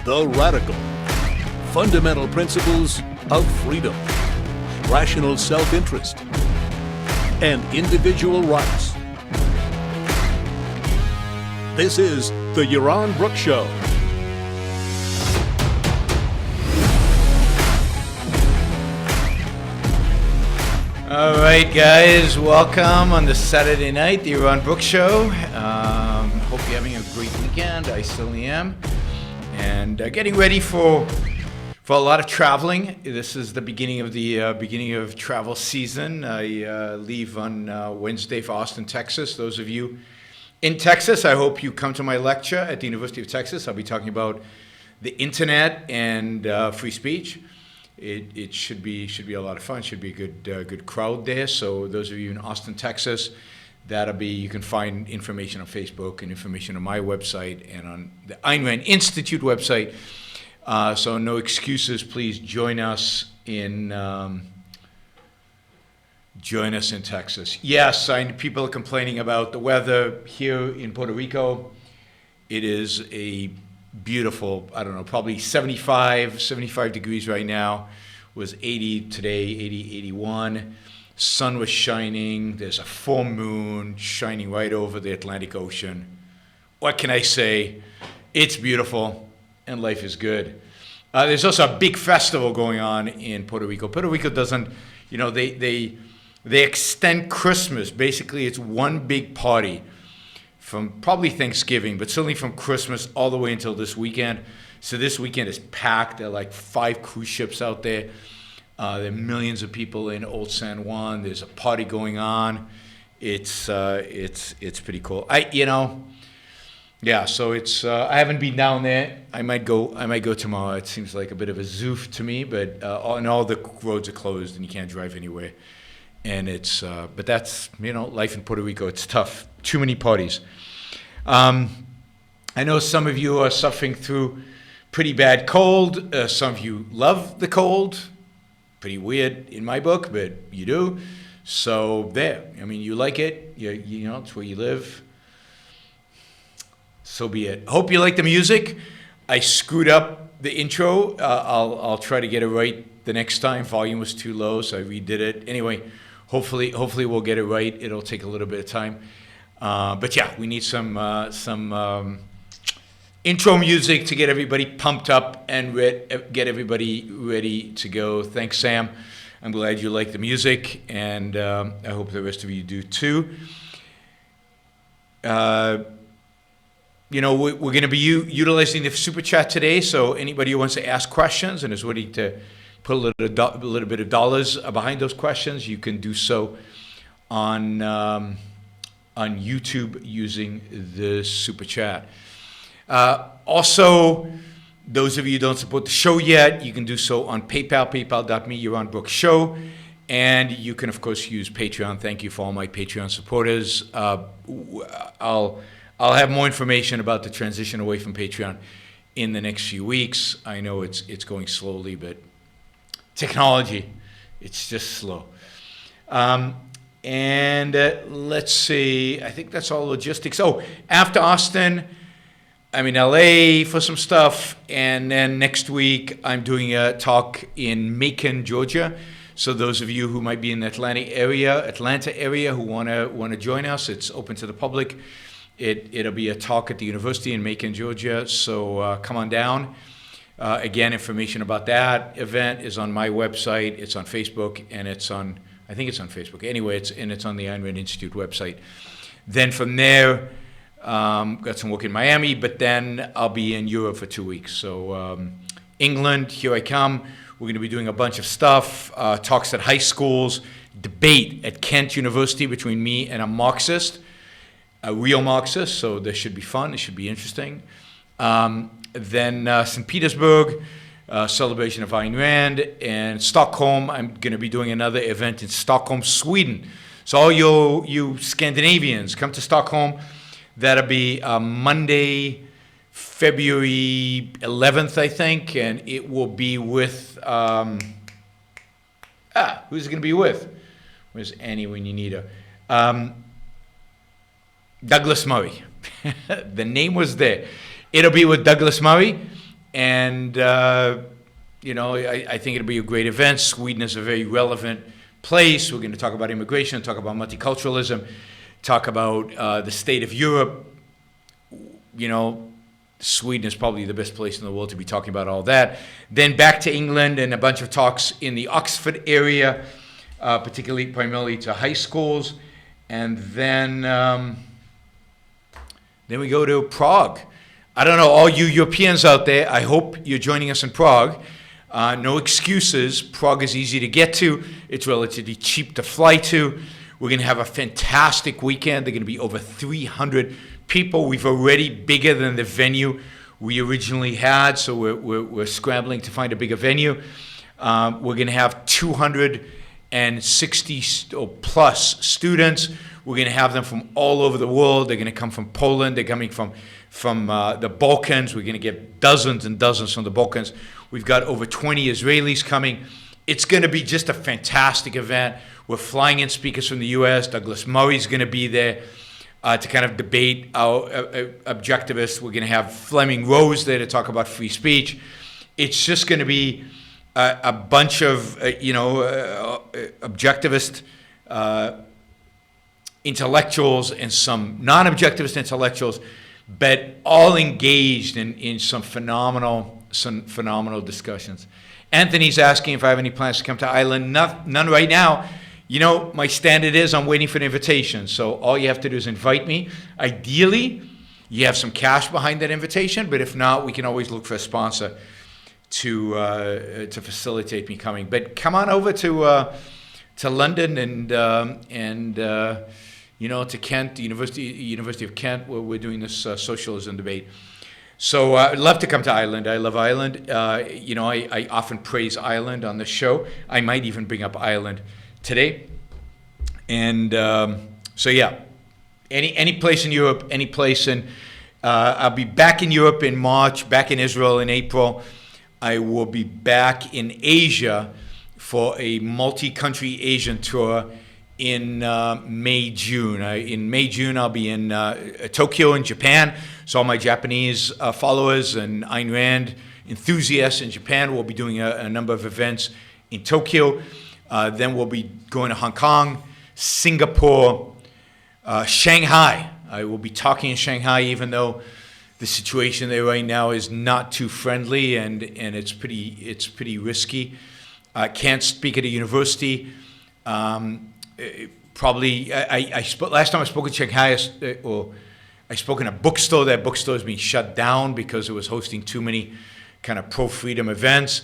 the radical, fundamental principles of freedom, rational self-interest, and individual rights. This is the Yaron Brook Show. All right, guys, welcome on the Saturday night, the Yaron Brook Show. Hope you're having a great weekend. I certainly am. And getting ready for a lot of traveling. This is the beginning of travel season. I leave on Wednesday for Austin, Texas. Those of you in Texas, I hope you come to my lecture at the University of Texas. I'll be talking about the internet and free speech. It should be a lot of fun. Should be a good crowd there. So those of you in Austin, Texas, you can find information on Facebook and information on my website and on the Ayn Rand Institute website. So no excuses. Please join us in Texas. Yes, people are complaining about the weather here in Puerto Rico. It is a beautiful, probably 75 degrees right now. It was 80 today, 80, 81. Sun was shining. There's a full moon shining right over the Atlantic Ocean. What can I say? It's beautiful and life is good. There's also a big festival going on in Puerto Rico. Puerto Rico doesn't, they extend Christmas. Basically, it's one big party from probably Thanksgiving, but certainly from Christmas all the way until this weekend. So this weekend is packed. There are like 5 cruise ships out there. There are millions of people in Old San Juan. There's a party going on. It's pretty cool. So it's I haven't been down there. I might go tomorrow. It seems like a bit of a zoof to me, but all the roads are closed and you can't drive anywhere. And but that's life in Puerto Rico. It's tough. Too many parties. I know some of you are suffering through pretty bad cold. Some of you love the cold. Pretty weird in my book, but you do. So there. You like it. It's where you live. So be it. Hope you like the music. I screwed up the intro. I'll try to get it right the next time. Volume was too low, so I redid it. Anyway, hopefully we'll get it right. It'll take a little bit of time. But yeah, we need some intro music to get everybody pumped up and get everybody ready to go. Thanks, Sam. I'm glad you like the music, and I hope the rest of you do too. We're going to be utilizing the super chat today. So anybody who wants to ask questions and is ready to put a little bit of dollars behind those questions, you can do so on YouTube using the super chat. Also, those of you who don't support the show yet, you can do so on PayPal, paypal.me, Yaron Brook Show. And you can, of course, use Patreon. Thank you for all my Patreon supporters. I'll have more information about the transition away from Patreon in the next few weeks. I know it's going slowly, but technology, it's just slow. And let's see, I think that's all logistics. Oh, after Austin, I'm in LA for some stuff, and then next week I'm doing a talk in Macon, Georgia. So those of you who might be in the Atlanta area who want to join us, it's open to the public. It'll be a talk at the university in Macon, Georgia. So come on down. Again, information about that event is on my website. It's on Facebook, and I think it's on Facebook. Anyway, it's on the Ayn Rand Institute website. Then from there, got some work in Miami, but then I'll be in Europe for 2 weeks. So England, here I come. We're going to be doing a bunch of stuff, talks at high schools, debate at Kent University between me and a Marxist, a real Marxist, so this should be fun. It should be interesting. Then St. Petersburg, celebration of Ayn Rand, and Stockholm. I'm going to be doing another event in Stockholm, Sweden. So all you Scandinavians, come to Stockholm. That'll be Monday, February 11th, I think, and it will be with, who's it going to be with? Where's Annie when you need her? Douglas Murray. The name was there. It'll be with Douglas Murray, And, I think it'll be a great event. Sweden is a very relevant place. We're going to talk about immigration, talk about multiculturalism, talk about the state of Europe. Sweden is probably the best place in the world to be talking about all that. Then back to England and a bunch of talks in the Oxford area, primarily to high schools. And then we go to Prague. I don't know, all you Europeans out there, I hope you're joining us in Prague. No excuses. Prague is easy to get to. It's relatively cheap to fly to. We're going to have a fantastic weekend. There are going to be over 300 people. We've already bigger than the venue we originally had, so we're scrambling to find a bigger venue. We're going to have 260 or plus students. We're going to have them from all over the world. They're going to come from Poland. They're coming from the Balkans. We're going to get dozens and dozens from the Balkans. We've got over 20 Israelis coming. It's going to be just a fantastic event. We're flying in speakers from the U.S. Douglas Murray's going to be there to kind of debate our objectivists. We're going to have Fleming Rose there to talk about free speech. It's just going to be a bunch of, objectivist intellectuals and some non-objectivist intellectuals, but all engaged in some phenomenal discussions. Anthony's asking if I have any plans to come to Ireland. None right now. My standard is I'm waiting for an invitation. So all you have to do is invite me. Ideally, you have some cash behind that invitation, but if not, we can always look for a sponsor to facilitate me coming. But come on over to London and to Kent, University of Kent, where we're doing this socialism debate. So I'd love to come to Ireland. I love Ireland. I often praise Ireland on the show. I might even bring up Ireland today. And any place in Europe, any place in, I'll be back in Europe in March, back in Israel in April. I will be back in Asia for a multi-country Asian tour in May, June. In May, June, I'll be in Tokyo in Japan. So all my Japanese followers and Ayn Rand enthusiasts in Japan will be doing a number of events in Tokyo. Then we'll be going to Hong Kong, Singapore, Shanghai. I will be talking in Shanghai, even though the situation there right now is not too friendly and it's pretty risky. I can't speak at a university. Last time I spoke in Shanghai, I spoke in a bookstore. That bookstore has been shut down because it was hosting too many kind of pro-freedom events.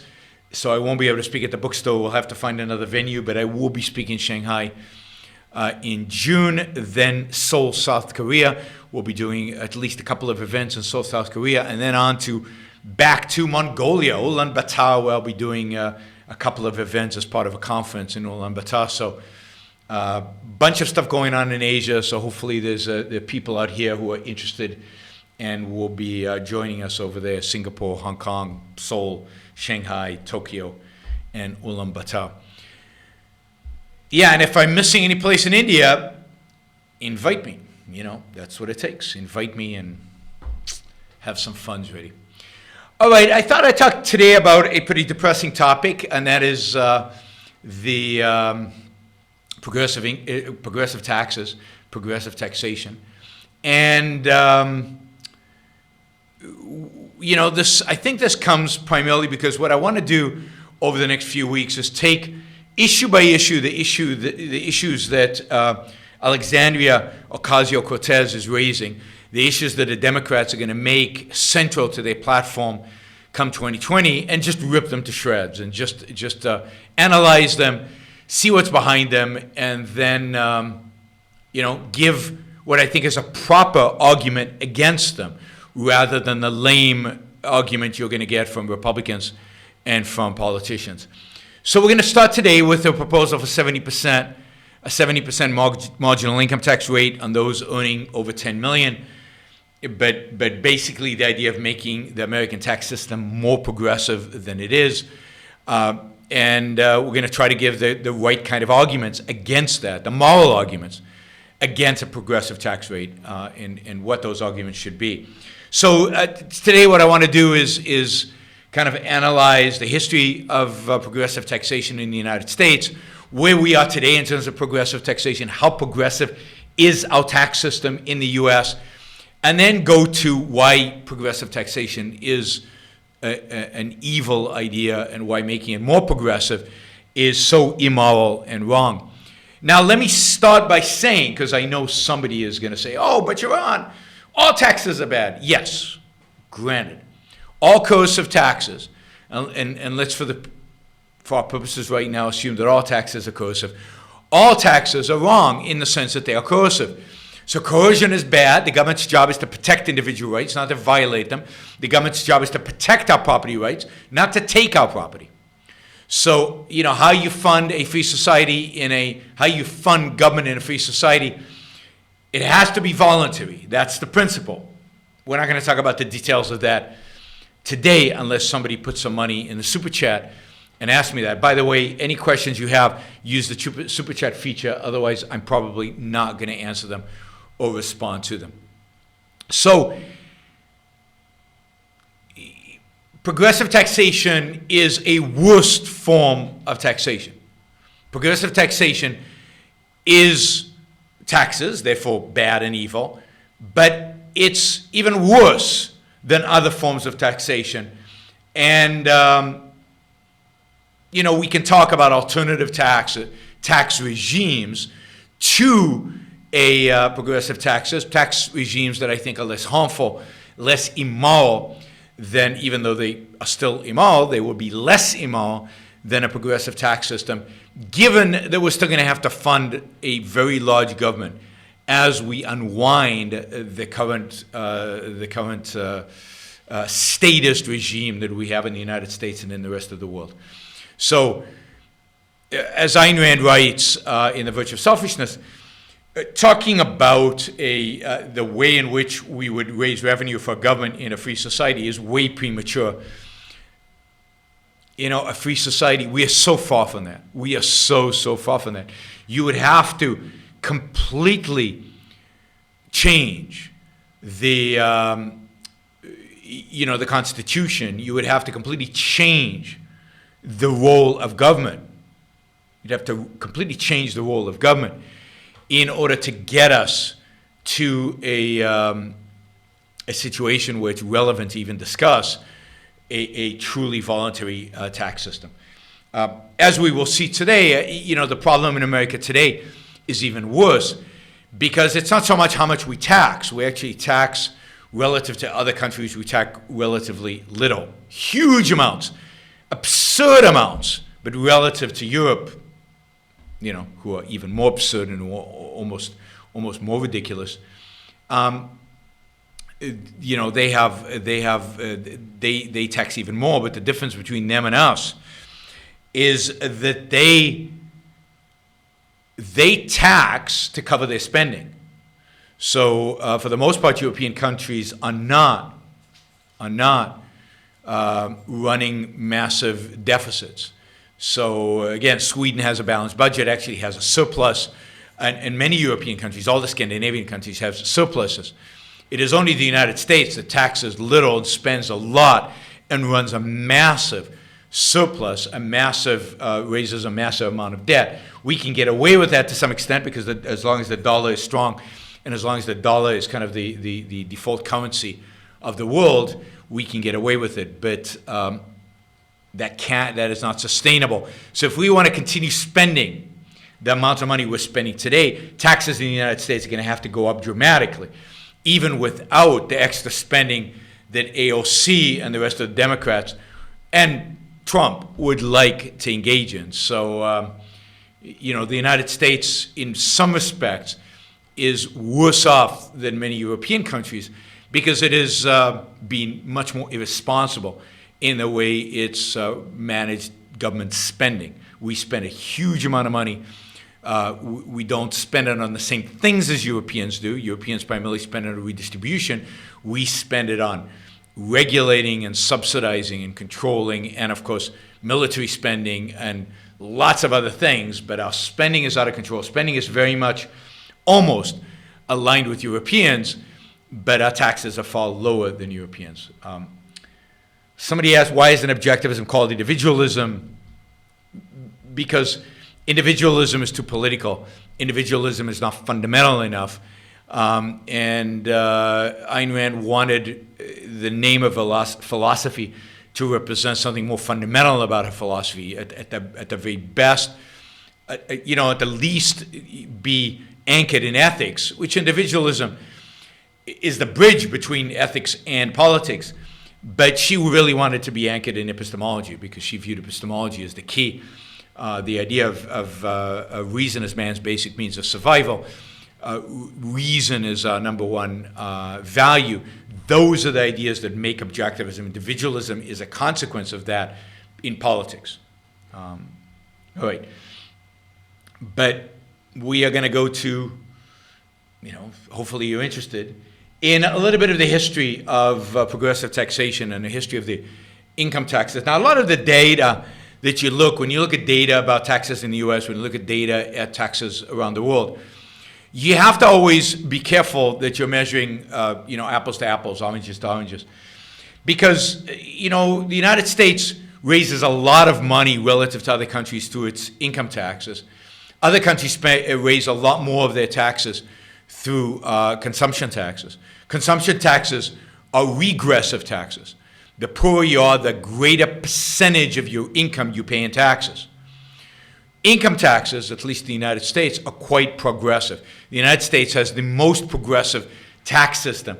So I won't be able to speak at the bookstore. We'll have to find another venue, but I will be speaking in Shanghai in June. Then Seoul, South Korea. We'll be doing at least a couple of events in Seoul, South Korea, and then back to Mongolia, Ulaanbaatar, where I'll be doing a couple of events as part of a conference in Ulaanbaatar. So a bunch of stuff going on in Asia. So hopefully there are people out here who are interested and will be joining us over there: Singapore, Hong Kong, Seoul, Shanghai, Tokyo, and Ulaanbaatar. Yeah, and if I'm missing any place in India, invite me. That's what it takes. Invite me and have some funds ready. All right, I thought I'd talk today about a pretty depressing topic, and that is the progressive taxes, progressive taxation. And this, I think this comes primarily because what I want to do over the next few weeks is take issue by issue the issues that Alexandria Ocasio-Cortez is raising, the issues that the Democrats are going to make central to their platform come 2020, and just rip them to shreds and just analyze them, see what's behind them, and then give what I think is a proper argument against them, rather than the lame argument you're going to get from Republicans and from politicians. So we're going to start today with a proposal for a 70% marginal income tax rate on those earning over $10 million. But basically the idea of making the American tax system more progressive than it is. And we're going to try to give the right kind of arguments against that, the moral arguments against a progressive tax rate, and what those arguments should be. So today what I want to do is kind of analyze the history of progressive taxation in the United States, where we are today in terms of progressive taxation, how progressive is our tax system in the US, and then go to why progressive taxation is an evil idea and why making it more progressive is so immoral and wrong. Now, let me start by saying, because I know somebody is going to say, oh, but Yaron, all taxes are bad. Yes, granted. All coercive taxes, and let's, for our purposes right now, assume that all taxes are coercive. All taxes are wrong in the sense that they are coercive. So coercion is bad. The government's job is to protect individual rights, not to violate them. The government's job is to protect our property rights, not to take our property. So, how you fund a free society how you fund government in a free society, it has to be voluntary. That's the principle. We're not going to talk about the details of that today unless somebody puts some money in the super chat and ask me that. By the way, any questions you have, use the super chat feature. Otherwise, I'm probably not going to answer them or respond to them. So, progressive taxation is a worst form of taxation. Progressive taxation is taxes, therefore bad and evil, but it's even worse than other forms of taxation. And, we can talk about alternative tax regimes to progressive tax regimes that I think are less harmful, less immoral than, even though they are still immoral, they will be less immoral than a progressive tax system, given that we're still going to have to fund a very large government as we unwind the current statist regime that we have in the United States and in the rest of the world. So, as Ayn Rand writes in The Virtue of Selfishness, talking about the way in which we would raise revenue for government in a free society is way premature. A free society, we are so far from that. We are so far from that. You would have to completely change the Constitution. You would have to completely change the role of government. You'd have to completely change the role of government in order to get us to a situation where it's relevant to even discuss a truly voluntary tax system. As we will see today, the problem in America today is even worse because it's not so much how much we tax. We actually tax relative to other countries. We tax relatively little. Huge amounts, absurd amounts, but relative to Europe, who are even more absurd and almost more ridiculous. They tax even more, but the difference between them and us is that they tax to cover their spending. So for the most part, European countries are not running massive deficits. So again, Sweden has a balanced budget, actually has a surplus, and many European countries, all the Scandinavian countries, have surpluses. It is only the United States that taxes little and spends a lot and runs a massive surplus, raises a massive amount of debt. We can get away with that to some extent because as long as the dollar is strong and as long as the dollar is kind of the default currency of the world, we can get away with it. But that is not sustainable. So if we want to continue spending the amount of money we're spending today, taxes in the United States are going to have to go up dramatically, even without the extra spending that AOC and the rest of the Democrats and Trump would like to engage in. So, the United States, in some respects, is worse off than many European countries because it is being much more irresponsible in the way it's managed government spending. We spend a huge amount of money. We don't spend it on the same things as Europeans do. Europeans primarily spend it on redistribution. We spend it on regulating and subsidizing and controlling and, of course, military spending and lots of other things. But our spending is out of control. Spending is very much almost aligned with Europeans, but our taxes are far lower than Europeans. Somebody asked, why isn't objectivism called individualism? Because individualism is too political. Individualism is not fundamental enough. And Ayn Rand wanted the name of philosophy to represent something more fundamental about her philosophy. At the very best, at the least, be anchored in ethics, which individualism is the bridge between ethics and politics. But she really wanted to be anchored in epistemology because she viewed epistemology as the key. The idea of reason as man's basic means of survival. Reason is our number one value. Those are the ideas that make objectivism. Individualism is a consequence of that in politics. All right. But we are going to go to, hopefully you're interested, in a little bit of the history of progressive taxation and the history of the income taxes. Now, a lot of the data that when you look at data about taxes in the US, when you look at data at taxes around the world, you have to always be careful that you're measuring, apples to apples, oranges to oranges. Because, the United States raises a lot of money relative to other countries through its income taxes. Other countries raise a lot more of their taxes through consumption taxes. Consumption taxes are regressive taxes. The poorer you are, the greater percentage of your income you pay in taxes. Income taxes, at least in the United States, are quite progressive. The United States has the most progressive tax system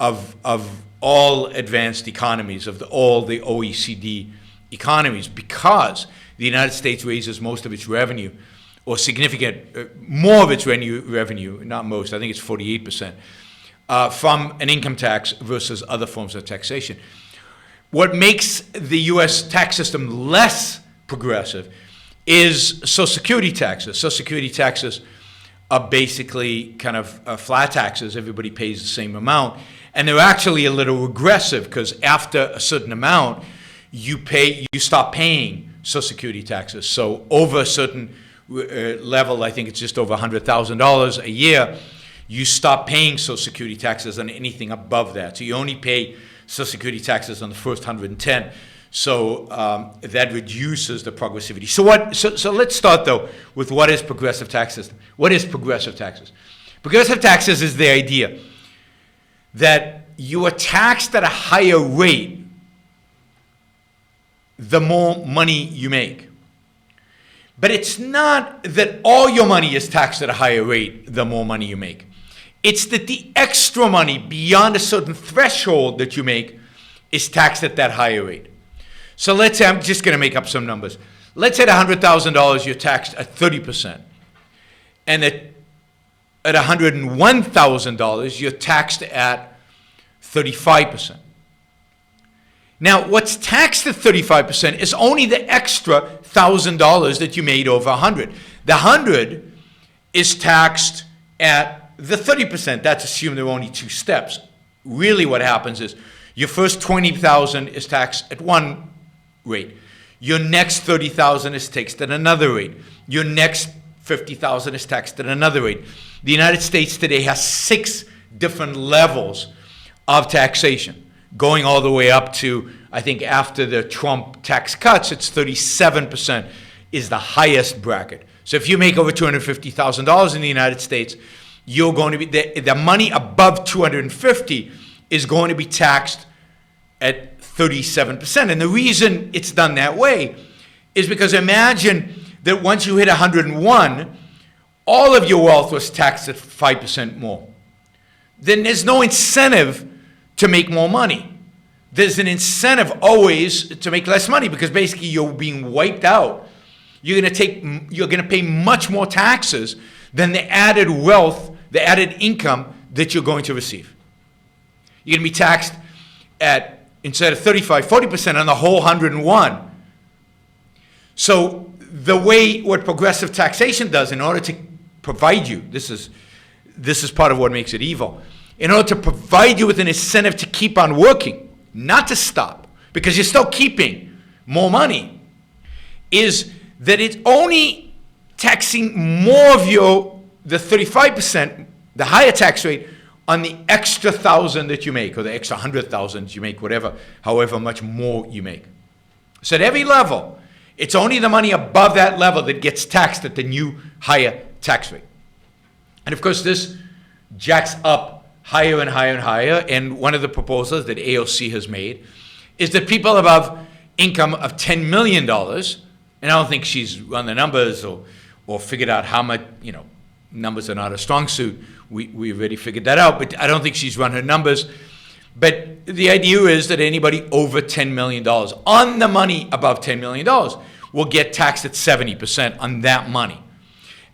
of all advanced economies, of all the OECD economies, because the United States raises most of its revenue, or more of its revenue, not most, I think it's 48%, from an income tax versus other forms of taxation. What makes the U.S. tax system less progressive is Social Security taxes. Social Security taxes are basically kind of flat taxes. Everybody pays the same amount. And they're actually a little regressive because after a certain amount, you stop paying Social Security taxes. So over a certain level, I think it's just over $100,000 a year, you stop paying Social Security taxes on anything above that. So you only pay Social Security taxes on the first 110. So that reduces the progressivity. So let's start though with what is progressive tax system. What is progressive taxes? Progressive taxes is the idea that you are taxed at a higher rate the more money you make. But it's not that all your money is taxed at a higher rate the more money you make. It's that the extra money beyond a certain threshold that you make is taxed at that higher rate. So let's say, I'm just going to make up some numbers. Let's say at $100,000 you're taxed at 30%. And at $101,000 you're taxed at 35%. Now, what's taxed at 35% is only the extra $1,000 that you made over 100. The 100 is taxed at the 30%. That's assumed there are only two steps. Really what happens is your first 20,000 is taxed at one rate. Your next 30,000 is taxed at another rate. Your next 50,000 is taxed at another rate. The United States today has 6 different levels of taxation, going all the way up to, I think after the Trump tax cuts, it's 37% is the highest bracket. So if you make over $250,000 in the United States, you're going to be, the money above 250 is going to be taxed at 37%. And the reason it's done that way is because imagine that once you hit 101, all of your wealth was taxed at 5% more. Then there's no incentive to make more money. There's an incentive always to make less money because basically you're being wiped out. You're going to pay much more taxes than the added wealth, the added income that you're going to receive. You're going to be taxed at, instead of 35, 40% on the whole 101. So the way what progressive taxation does in order to provide you, this is part of what makes it evil, in order to provide you with an incentive to keep on working, not to stop, because you're still keeping more money, is that it's only taxing more of the 35%, the higher tax rate, on the extra 1,000 that you make, or the extra 100,000 you make, however much more you make. So at every level, it's only the money above that level that gets taxed at the new higher tax rate. And of course, this jacks up higher and higher and higher. And one of the proposals that AOC has made is that people above income of $10 million, and I don't think she's run the numbers or figured out how much, numbers are not a strong suit. We already figured that out, but I don't think she's run her numbers. But the idea is that anybody over $10 million, on the money above $10 million, will get taxed at 70% on that money.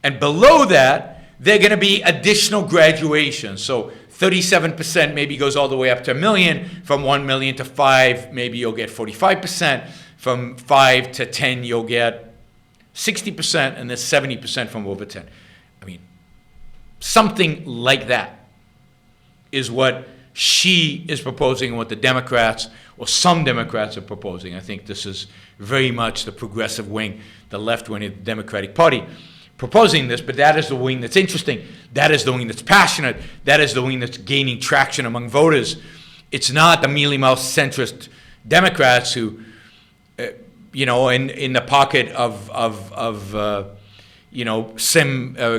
And below that, there are going to be additional graduations. So 37% maybe goes all the way up to $1 million. From $1 million to $5 million, maybe you'll get 45%. From 5 to 10, you'll get 60%, and then 70% from over 10. I mean, something like that is what she is proposing and what the Democrats, or some Democrats, are proposing. I think this is very much the progressive wing, the left wing of the Democratic Party proposing this, but that is the wing that's interesting. That is the wing that's passionate. That is the wing that's gaining traction among voters. It's not the mealy-mouthed centrist Democrats who, in the pocket of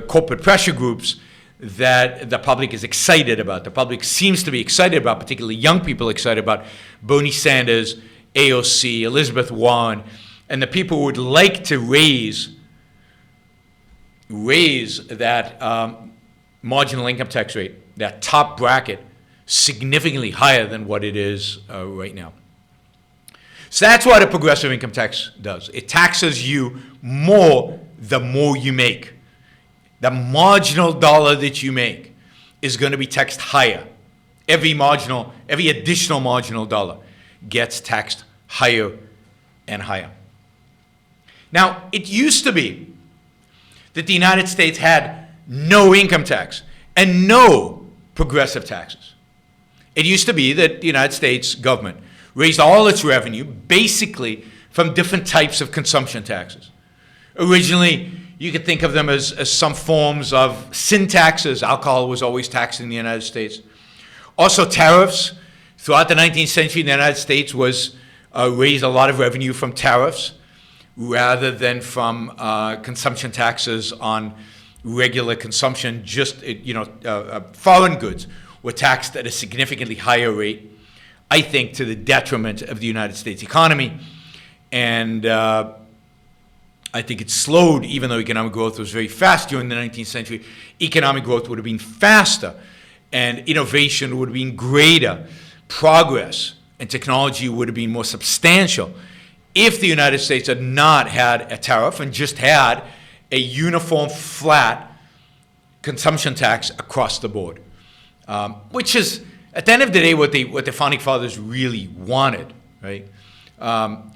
corporate pressure groups that the public is excited about. The public seems to be excited about, particularly young people excited about Bernie Sanders, AOC, Elizabeth Warren, and the people who would like to raise that marginal income tax rate, that top bracket, significantly higher than what it is right now. So that's what a progressive income tax does. It taxes you more the more you make. The marginal dollar that you make is going to be taxed higher. Every additional marginal dollar gets taxed higher and higher. Now, it used to be that the United States had no income tax and no progressive taxes. It used to be that the United States government raised all its revenue basically from different types of consumption taxes. Originally, you could think of them as some forms of sin taxes. Alcohol was always taxed in the United States. Also tariffs. Throughout the 19th century, the United States raised a lot of revenue from tariffs rather than from consumption taxes on regular consumption. Foreign goods were taxed at a significantly higher rate, I think, to the detriment of the United States economy. And I think it slowed, even though economic growth was very fast during the 19th century. Economic growth would have been faster, and innovation would have been greater. Progress and technology would have been more substantial if the United States had not had a tariff and just had a uniform, flat consumption tax across the board, which is, at the end of the day, what the Founding Fathers really wanted, right?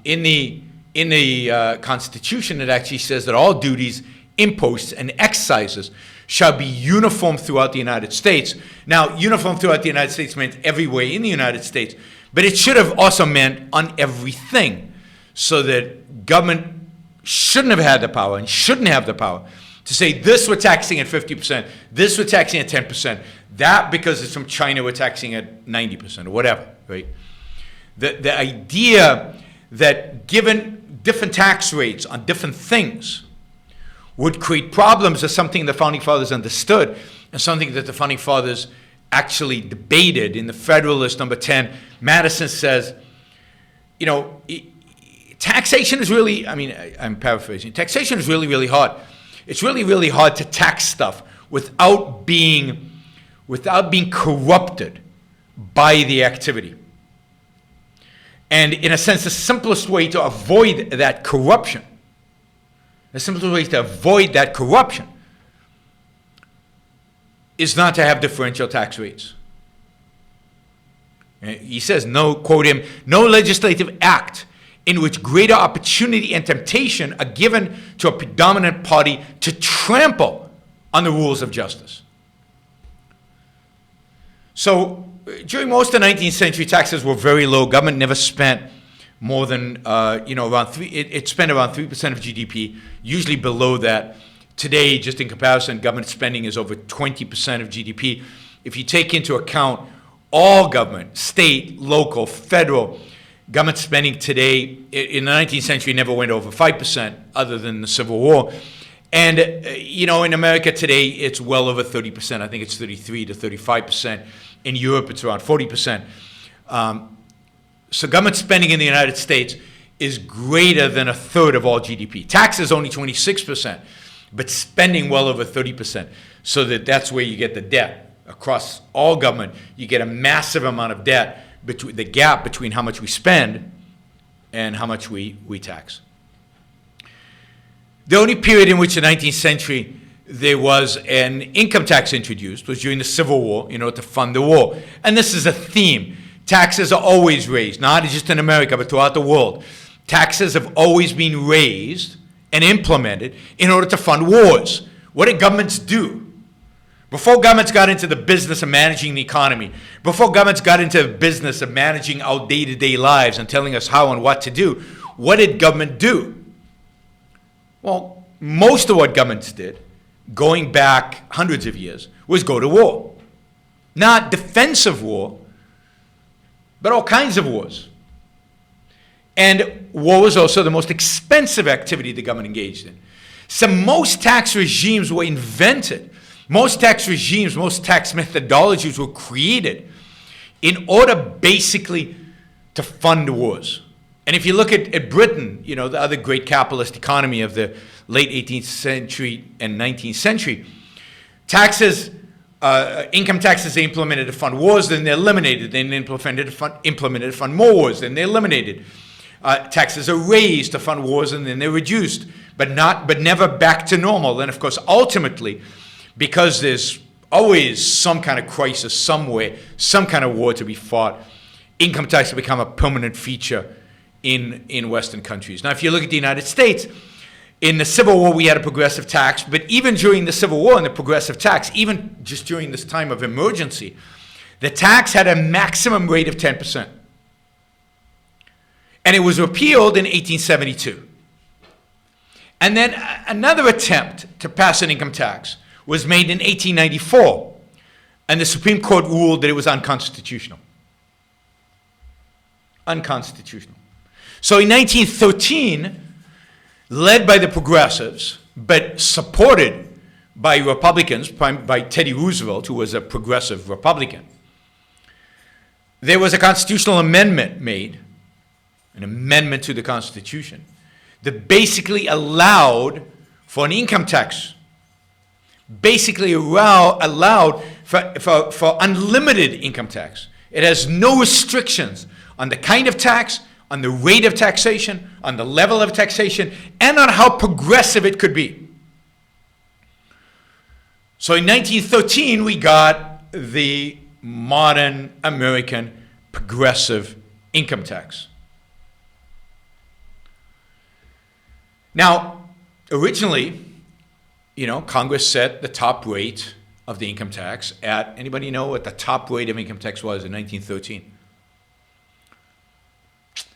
In the Constitution, it actually says that all duties, imposts, and excises shall be uniform throughout the United States. Now, uniform throughout the United States meant everywhere in the United States, but it should have also meant on everything, so that government shouldn't have had the power and shouldn't have the power to say this we're taxing at 50%, this we're taxing at 10%, that because it's from China we're taxing at 90% or whatever, right? The idea that given different tax rates on different things would create problems is something the Founding Fathers understood, and something that the Founding Fathers actually debated. In the Federalist number 10, Madison says, taxation is really, I'm paraphrasing, taxation is really, really hard. It's really, really hard to tax stuff without being corrupted by the activity. And in a sense, the simplest way to avoid that corruption, is not to have differential tax rates. He says, quote him, no legislative act in which greater opportunity and temptation are given to a predominant party to trample on the rules of justice. So during most of the 19th century, taxes were very low. Government never spent more than, it spent around 3% of GDP, usually below that. Today, just in comparison, government spending is over 20% of GDP. if you take into account all government, state, local, federal, government spending today in the 19th century never went over 5% other than the Civil War. And, in America today, it's well over 30%. I think it's 33 to 35%. In Europe, it's around 40%. So government spending in the United States is greater than a third of all GDP. Taxes only 26%, but spending well over 30%. So that's where you get the debt. Across all government, you get a massive amount of debt, between the gap between how much we spend and how much we tax. The only period in which the 19th century there was an income tax introduced was during the Civil War, to fund the war. And this is a theme. Taxes are always raised, not just in America, but throughout the world. Taxes have always been raised and implemented in order to fund wars. What did governments do? Before governments got into the business of managing the economy, before governments got into the business of managing our day-to-day lives and telling us how and what to do, what did government do? Well, most of what governments did, going back hundreds of years, was go to war. Not defensive war, but all kinds of wars. And war was also the most expensive activity the government engaged in. So most tax regimes were invented. Most tax regimes, most tax methodologies were created in order basically to fund wars. And if you look at Britain, the other great capitalist economy of the late 18th century and 19th century, taxes, income taxes they implemented to fund wars, then they're eliminated. Then they implemented to fund more wars, then they're eliminated. Taxes are raised to fund wars, and then they're reduced, but never back to normal. Then, of course, ultimately, because there's always some kind of crisis somewhere, some kind of war to be fought, income tax has become a permanent feature in Western countries. Now, if you look at the United States, in the Civil War, we had a progressive tax, but even during the Civil War and the progressive tax, even just during this time of emergency, the tax had a maximum rate of 10%. And it was repealed in 1872. And then another attempt to pass an income tax was made in 1894, and the Supreme Court ruled that it was unconstitutional. Unconstitutional. So in 1913, led by the progressives, but supported by Republicans, by Teddy Roosevelt, who was a progressive Republican, there was a constitutional amendment made, an amendment to the Constitution, that basically allowed for an income tax, basically allowed for unlimited income tax. It has no restrictions on the kind of tax, on the rate of taxation, on the level of taxation, and on how progressive it could be. So in 1913, we got the modern American progressive income tax. Now, originally, Congress set the top rate of the income tax at, anybody know what the top rate of income tax was in 1913?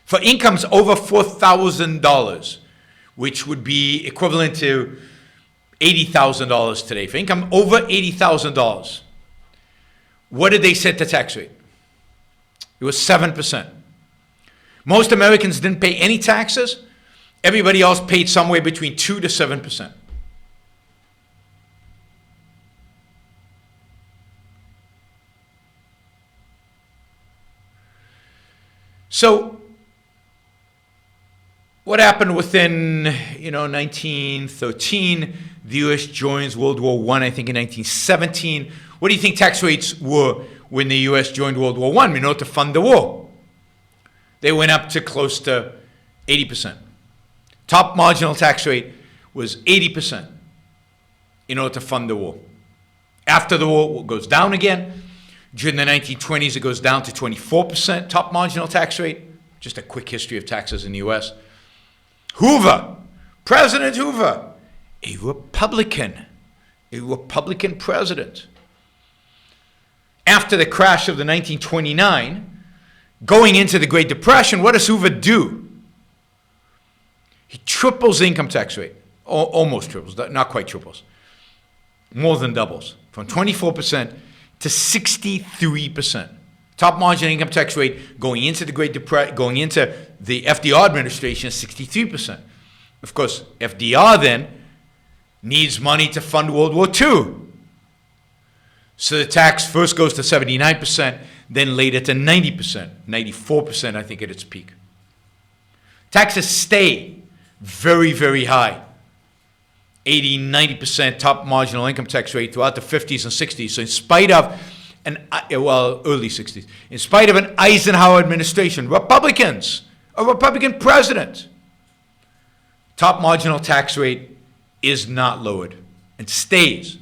For incomes over $4,000, which would be equivalent to $80,000 today. For income over $80,000, what did they set the tax rate? It was 7%. Most Americans didn't pay any taxes. Everybody else paid somewhere between 2 to 7%. So, what happened within, 1913? The U.S. joins World War I, I think in 1917. What do you think tax rates were when the U.S. joined World War I, to fund the war? They went up to close to 80%. Top marginal tax rate was 80% in order to fund the war. After the war, it goes down again. During the 1920s, it goes down to 24% top marginal tax rate. Just a quick history of taxes in the U.S. Hoover, President Hoover, a Republican president. After the crash of the 1929, going into the Great Depression, what does Hoover do? He triples the income tax rate, almost triples, not quite triples, more than doubles, from 24% to 63%. Top marginal income tax rate going into the Great Depression, going into the FDR administration is 63%. Of course, FDR then needs money to fund World War II. So the tax first goes to 79%, then later to 90%, 94% I think at its peak. Taxes stay very, very high. 80, 90% top marginal income tax rate throughout the 50s and 60s. So in spite of early 60s, in spite of an Eisenhower administration, Republicans, a Republican president, top marginal tax rate is not lowered and stays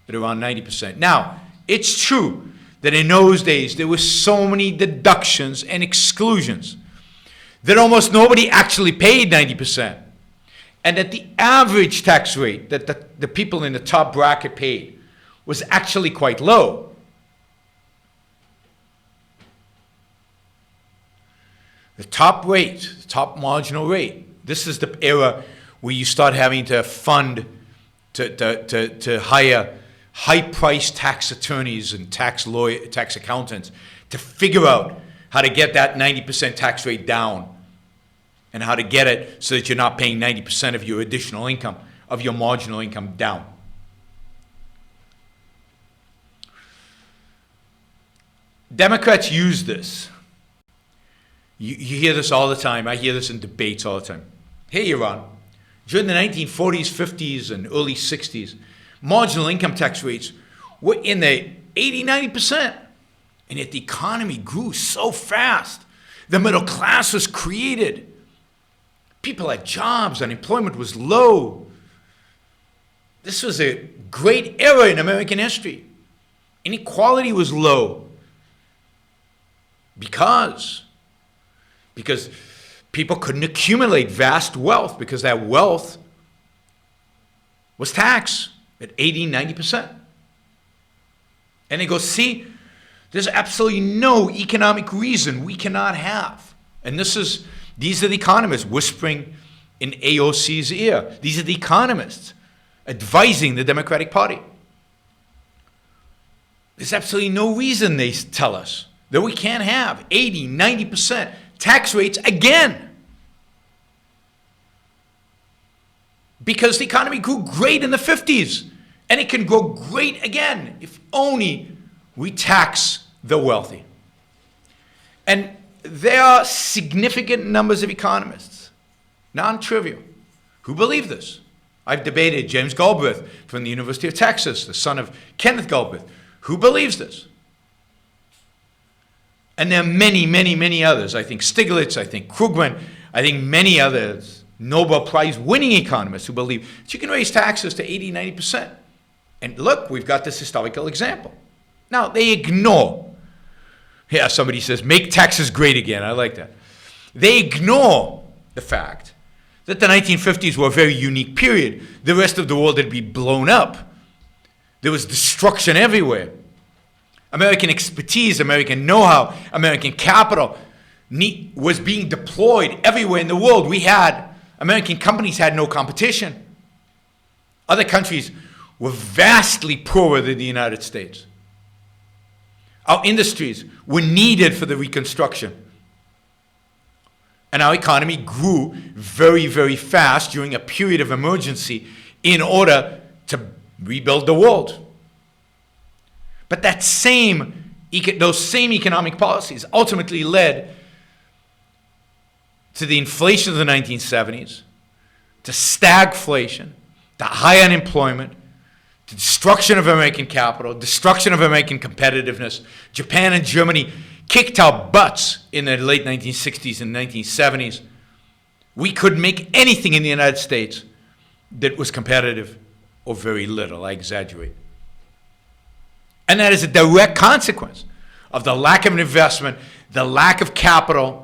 at around 90%. Now, it's true that in those days there were so many deductions and exclusions that almost nobody actually paid 90%. And that the average tax rate that the people in the top bracket paid was actually quite low. The top rate, the top marginal rate, this is the era where you start having to fund, to hire high-priced tax attorneys and tax accountants to figure out how to get that 90% tax rate down and how to get it so that you're not paying 90% of your additional income, of your marginal income down. Democrats use this. You hear this all the time. I hear this in debates all the time. Hey, Yaron, during the 1940s, 50s, and early 60s, marginal income tax rates were in the 80, 90%. And yet the economy grew so fast. The middle class was created. People had jobs. Unemployment was low. This was a great era in American history. Inequality was low. Because people couldn't accumulate vast wealth because that wealth was taxed at 80, 90%. And they go, see, there's absolutely no economic reason we cannot have. And these are the economists whispering in AOC's ear. These are the economists advising the Democratic Party. There's absolutely no reason, they tell us, that we can't have 80, 90% tax rates again. Because the economy grew great in the 50s, and it can grow great again if only we tax the wealthy. And there are significant numbers of economists, non-trivial, who believe this. I've debated James Galbraith from the University of Texas, the son of Kenneth Galbraith, who believes this. And there are many, many, many others. I think Stiglitz, I think Krugman, I think many others, Nobel Prize winning economists who believe that you can raise taxes to 80, 90%. And look, we've got this historical example. Now, they ignore. Yeah, somebody says, make taxes great again. I like that. They ignore the fact that the 1950s were a very unique period. The rest of the world had been blown up. There was destruction everywhere. American expertise, American know-how, American capital was being deployed everywhere in the world. American companies had no competition. Other countries were vastly poorer than the United States. Our industries were needed for the reconstruction. And our economy grew very, very fast during a period of emergency in order to rebuild the world. But those same economic policies ultimately led to the inflation of the 1970s, to stagflation, to high unemployment, to destruction of American capital, destruction of American competitiveness. Japan and Germany kicked our butts in the late 1960s and 1970s. We couldn't make anything in the United States that was competitive, or very little. I exaggerate. And that is a direct consequence of the lack of investment, the lack of capital,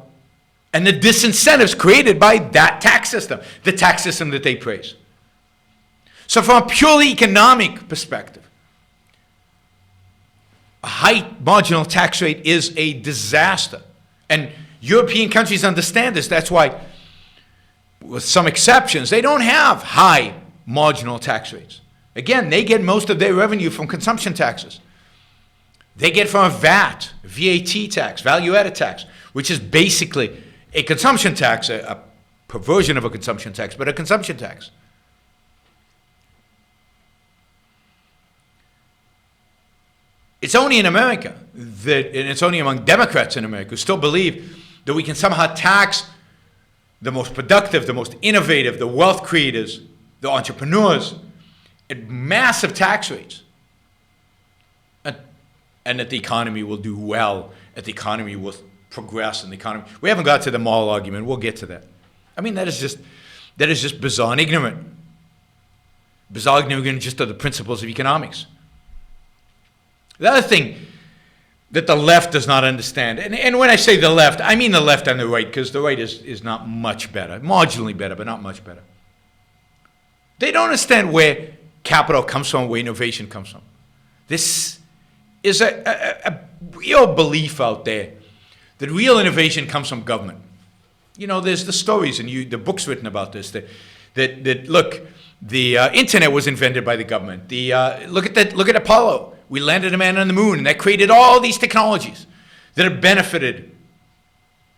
and the disincentives created by that tax system, the tax system that they praise. So from a purely economic perspective, a high marginal tax rate is a disaster. And European countries understand this. That's why, with some exceptions, they don't have high marginal tax rates. Again, they get most of their revenue from consumption taxes. They get from a VAT tax, value-added tax, which is basically a consumption tax, a perversion of a consumption tax, but a consumption tax. It's only in America, and it's only among Democrats in America who still believe that we can somehow tax the most productive, the most innovative, the wealth creators, the entrepreneurs at massive tax rates. And that the economy will do well, that the economy will progress, and the economy. We haven't got to the moral argument. We'll get to that. I mean, that is just bizarre and ignorant. Bizarre and ignorant just of the principles of economics. The other thing that the left does not understand, and when I say the left, I mean the left and the right, because the right is not much better, marginally better, but not much better. They don't understand where capital comes from, where innovation comes from. This is a real belief out there that real innovation comes from government. You know, there's the stories and the books written about this, that look, the internet was invented by the government. Look at Apollo. We landed a man on the moon, and that created all these technologies that have benefited,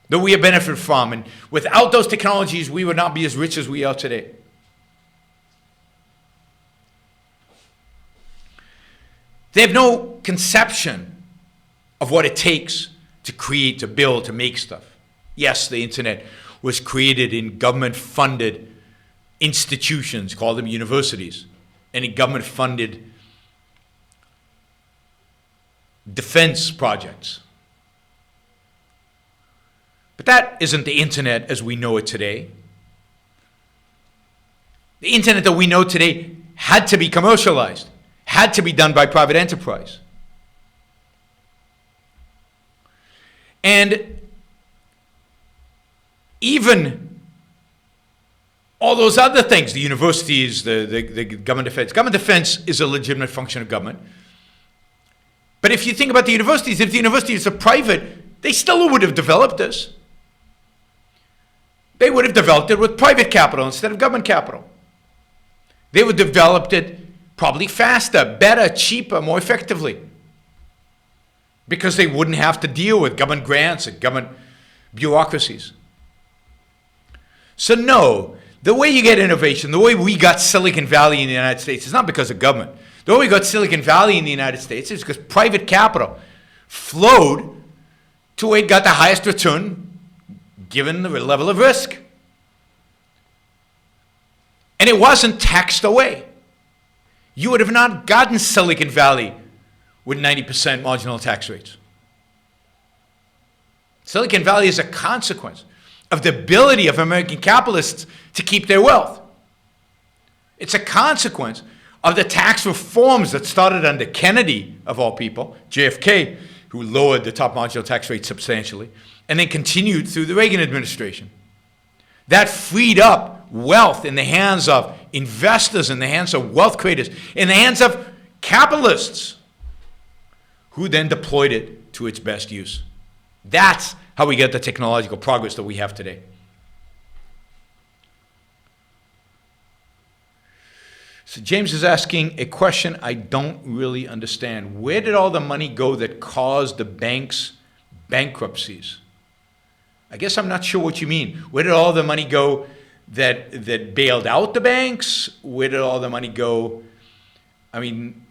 that we have benefited from. And without those technologies, we would not be as rich as we are today. They have no conception of what it takes to create, to build, to make stuff. Yes, the internet was created in government-funded institutions, call them universities, and in government-funded defense projects. But that isn't the internet as we know it today. The internet that we know today had to be commercialized, had to be done by private enterprise. And even all those other things, the universities, the government defense is a legitimate function of government. But if you think about the universities, if the universities are private, they still would have developed this. They would have developed it with private capital instead of government capital. They would have developed it probably faster, better, cheaper, more effectively. Because they wouldn't have to deal with government grants and government bureaucracies. So no, the way you get innovation, the way we got Silicon Valley in the United States is not because of government. The way we got Silicon Valley in the United States is because private capital flowed to where it got the highest return given the level of risk. And it wasn't taxed away. You would have not gotten Silicon Valley with 90% marginal tax rates. Silicon Valley is a consequence of the ability of American capitalists to keep their wealth. It's a consequence of the tax reforms that started under Kennedy, of all people, JFK, who lowered the top marginal tax rate substantially, and then continued through the Reagan administration. That freed up wealth in the hands of investors, in the hands of wealth creators, in the hands of capitalists, who then deployed it to its best use. That's how we get the technological progress that we have today. So James is asking a question I don't really understand. Where did all the money go that caused the banks' bankruptcies? I guess I'm not sure what you mean. Where did all the money go that bailed out the banks? Where did all the money go? I mean,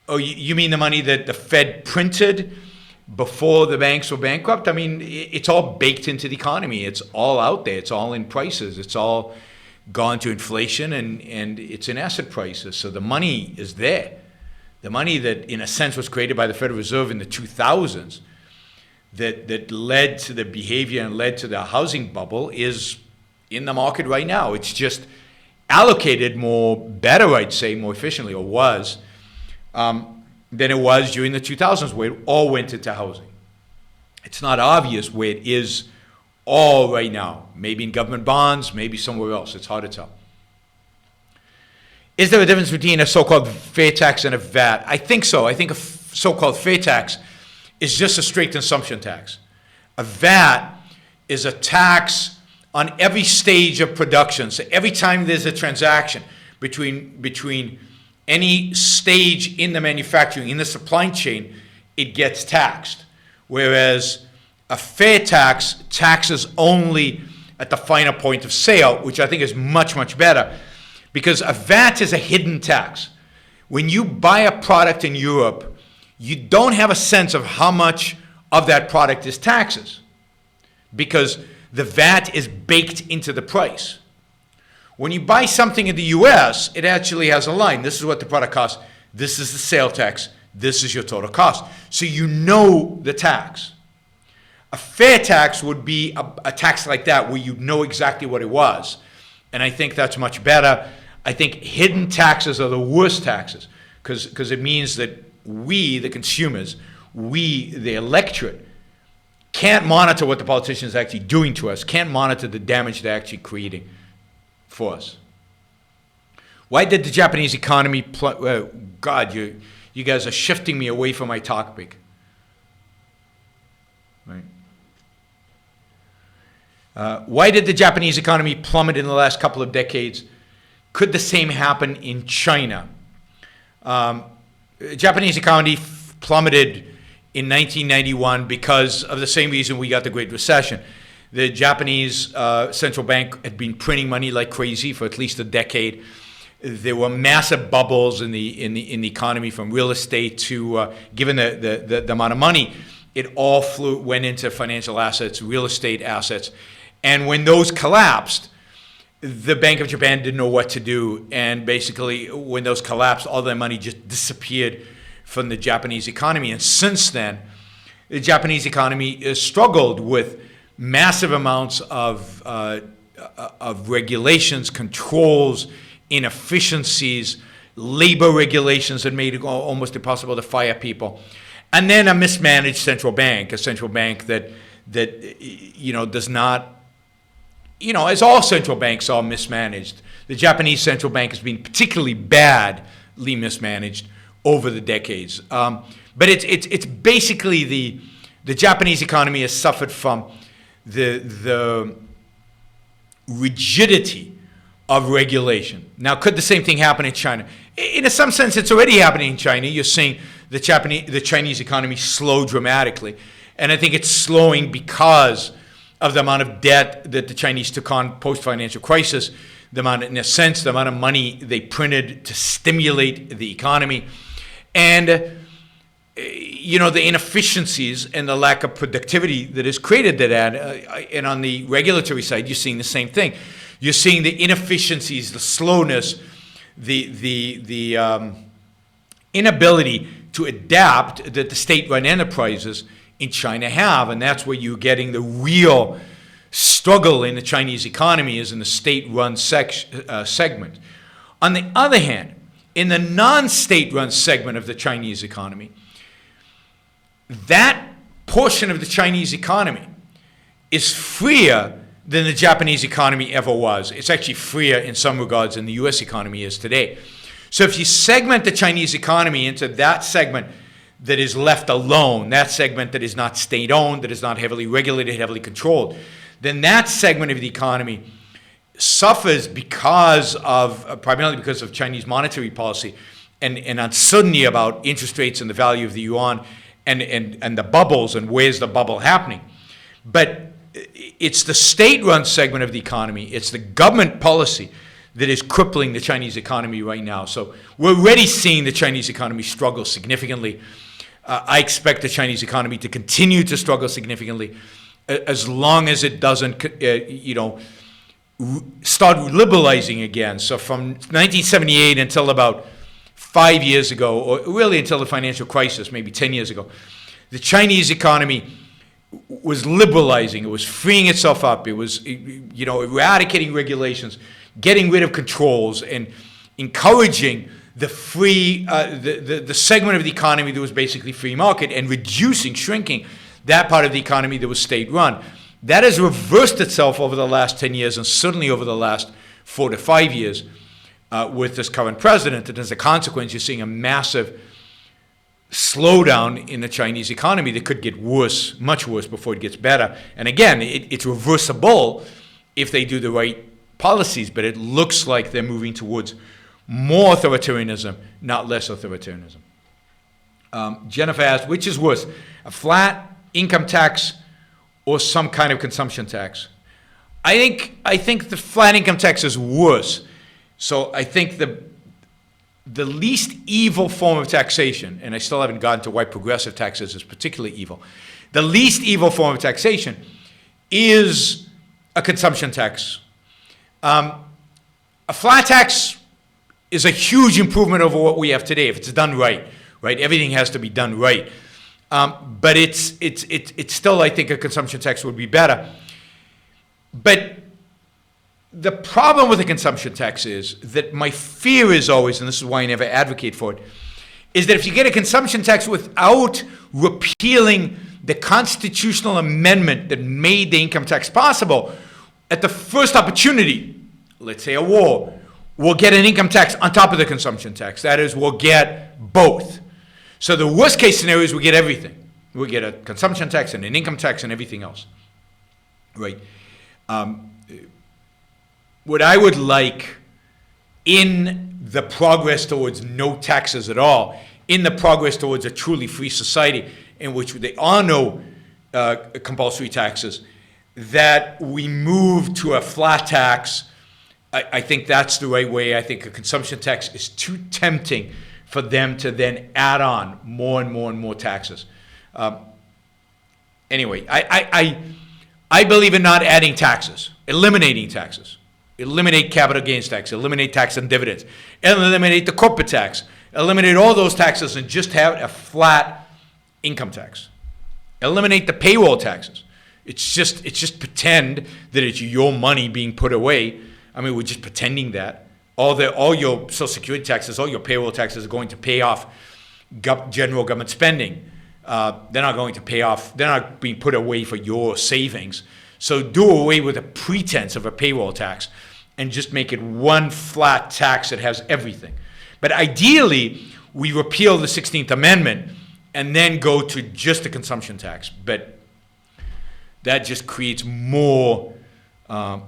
you mean the money that the Fed printed before the banks were bankrupt? I mean, it's all baked into the economy. It's all out there. It's all in prices. It's all gone to inflation, and it's in asset prices. So the money is there. The money that, in a sense, was created by the Federal Reserve in the 2000s that led to the behavior and led to the housing bubble is in the market right now. It's just allocated better, I'd say, more efficiently, or was, than it was during the 2000s, where it all went into housing. It's not obvious where it is all right now. Maybe in government bonds, maybe somewhere else. It's hard to tell. Is there a difference between a so-called fair tax and a VAT? I think so. I think a so-called fair tax is just a straight consumption tax. A VAT is a tax on every stage of production. So every time there's a transaction between any stage in the manufacturing, in the supply chain, it gets taxed. Whereas a fair tax taxes only at the final point of sale, which I think is much, much better, because a VAT is a hidden tax. When you buy a product in Europe, you don't have a sense of how much of that product is taxes, because the VAT is baked into the price. When you buy something in the US, it actually has a line. This is what the product costs. This is the sale tax. This is your total cost. So you know the tax. A fair tax would be a tax like that, where you know exactly what it was. And I think that's much better. I think hidden taxes are the worst taxes, because it means that we, the consumers, we, the electorate, can't monitor what the politicians are actually doing to us, can't monitor the damage they're actually creating for us. Why did the Japanese economy God, you guys are shifting me away from my topic. Right? Why did the Japanese economy plummet in the last couple of decades? Could the same happen in China? Japanese economy plummeted in 1991 because of the same reason we got the Great Recession. The Japanese central bank had been printing money like crazy for at least a decade. There were massive bubbles in the economy, from real estate to, given the amount of money, it all went into financial assets, real estate assets. And when those collapsed, the Bank of Japan didn't know what to do. And basically, when those collapsed, all their money just disappeared from the Japanese economy. And since then, the Japanese economy has struggled with massive amounts of regulations, controls, inefficiencies, labor regulations that made it almost impossible to fire people, and then a mismanaged central bank, a central bank that does not, as all central banks are mismanaged. The Japanese central bank has been particularly badly mismanaged over the decades. But it's basically the Japanese economy has suffered from the rigidity of regulation. Now, could the same thing happen in China? In some sense, it's already happening in China. You're seeing the Chinese economy slow dramatically. And I think it's slowing because of the amount of debt that the Chinese took on post-financial crisis, in a sense, the amount of money they printed to stimulate the economy. And the inefficiencies and the lack of productivity that has created that. And on the regulatory side, you're seeing the same thing. You're seeing the inefficiencies, the slowness, the inability to adapt that the state-run enterprises in China have. And that's where you're getting the real struggle in the Chinese economy, is in the state-run segment. On the other hand, in the non-state-run segment of the Chinese economy, that portion of the Chinese economy is freer than the Japanese economy ever was. It's actually freer in some regards than the US economy is today. So if you segment the Chinese economy into that segment that is left alone, that segment that is not state-owned, that is not heavily regulated, heavily controlled, then that segment of the economy suffers primarily because of Chinese monetary policy and uncertainty about interest rates and the value of the yuan and the bubbles and where's the bubble happening. But it's the state-run segment of the economy, it's the government policy that is crippling the Chinese economy right now. So we're already seeing the Chinese economy struggle significantly. I expect the Chinese economy to continue to struggle significantly as long as it doesn't, start liberalizing again. So from 1978 until about 5 years ago, or really until the financial crisis, maybe 10 years ago, the Chinese economy was liberalizing. It was freeing itself up. It was, eradicating regulations, getting rid of controls, and encouraging the free, the segment of the economy that was basically free market, and shrinking that part of the economy that was state-run. That has reversed itself over the last 10 years, and certainly over the last 4 to 5 years with this current president. And as a consequence, you're seeing a massive slowdown in the Chinese economy that could get worse, much worse, before it gets better. And again, it's reversible if they do the right policies, but it looks like they're moving towards more authoritarianism, not less authoritarianism. Jennifer asked, which is worse, a flat income tax or some kind of consumption tax? I think the flat income tax is worse. So I think the least evil form of taxation, and I still haven't gotten to why progressive taxes is particularly evil, the least evil form of taxation is a consumption tax. A flat tax is a huge improvement over what we have today if it's done right. Right, everything has to be done right, but it's still, I think, a consumption tax would be better. But the problem with the consumption tax is that my fear is always, and this is why I never advocate for it, is that if you get a consumption tax without repealing the constitutional amendment that made the income tax possible, at the first opportunity, let's say a war, we'll get an income tax on top of the consumption tax. That is, we'll get both. So the worst case scenario is we get everything. We get a consumption tax and an income tax and everything else, right? What I would like in the progress towards no taxes at all, in the progress towards a truly free society in which there are no compulsory taxes, that we move to a flat tax. I think that's the right way. I think a consumption tax is too tempting for them to then add on more and more and more taxes. Anyway, I believe in not adding taxes, eliminating taxes. Eliminate capital gains tax, eliminate tax on dividends, eliminate the corporate tax, eliminate all those taxes and just have a flat income tax. Eliminate the payroll taxes. It's just pretend that it's your money being put away. I mean, we're just pretending that. All your Social Security taxes, all your payroll taxes are going to pay off general government spending. They're not going to pay off, they're not being put away for your savings. So do away with the pretense of a payroll tax and just make it one flat tax that has everything. But ideally, we repeal the 16th Amendment and then go to just a consumption tax. But that just creates more, more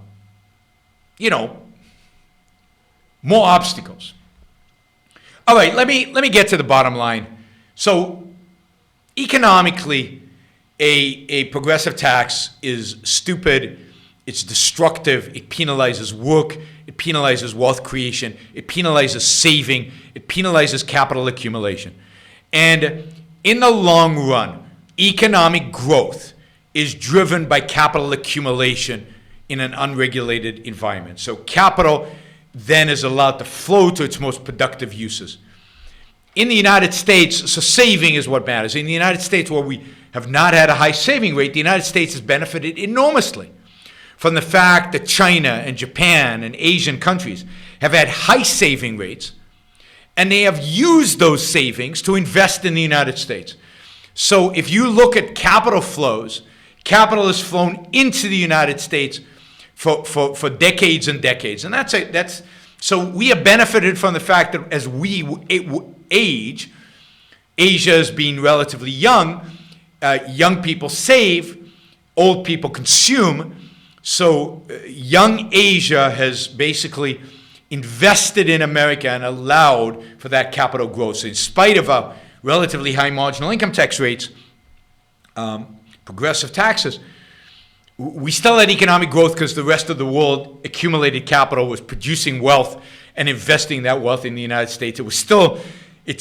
obstacles. All right, let me get to the bottom line. So economically, a progressive tax is stupid, it's destructive, it penalizes work, it penalizes wealth creation, it penalizes saving, it penalizes capital accumulation. And in the long run, economic growth is driven by capital accumulation in an unregulated environment. So capital then is allowed to flow to its most productive uses. In the United States, so saving is what matters. In the United States, where we have not had a high saving rate, the United States has benefited enormously from the fact that China and Japan and Asian countries have had high saving rates, and they have used those savings to invest in the United States. So if you look at capital flows, capital has flown into the United States for decades and decades. And so we have benefited from the fact that as we age, Asia has been relatively young, young people save, old people consume. So young Asia has basically invested in America and allowed for that capital growth. So in spite of our relatively high marginal income tax rates, progressive taxes, we still had economic growth because the rest of the world accumulated capital, was producing wealth and investing that wealth in the United States. It's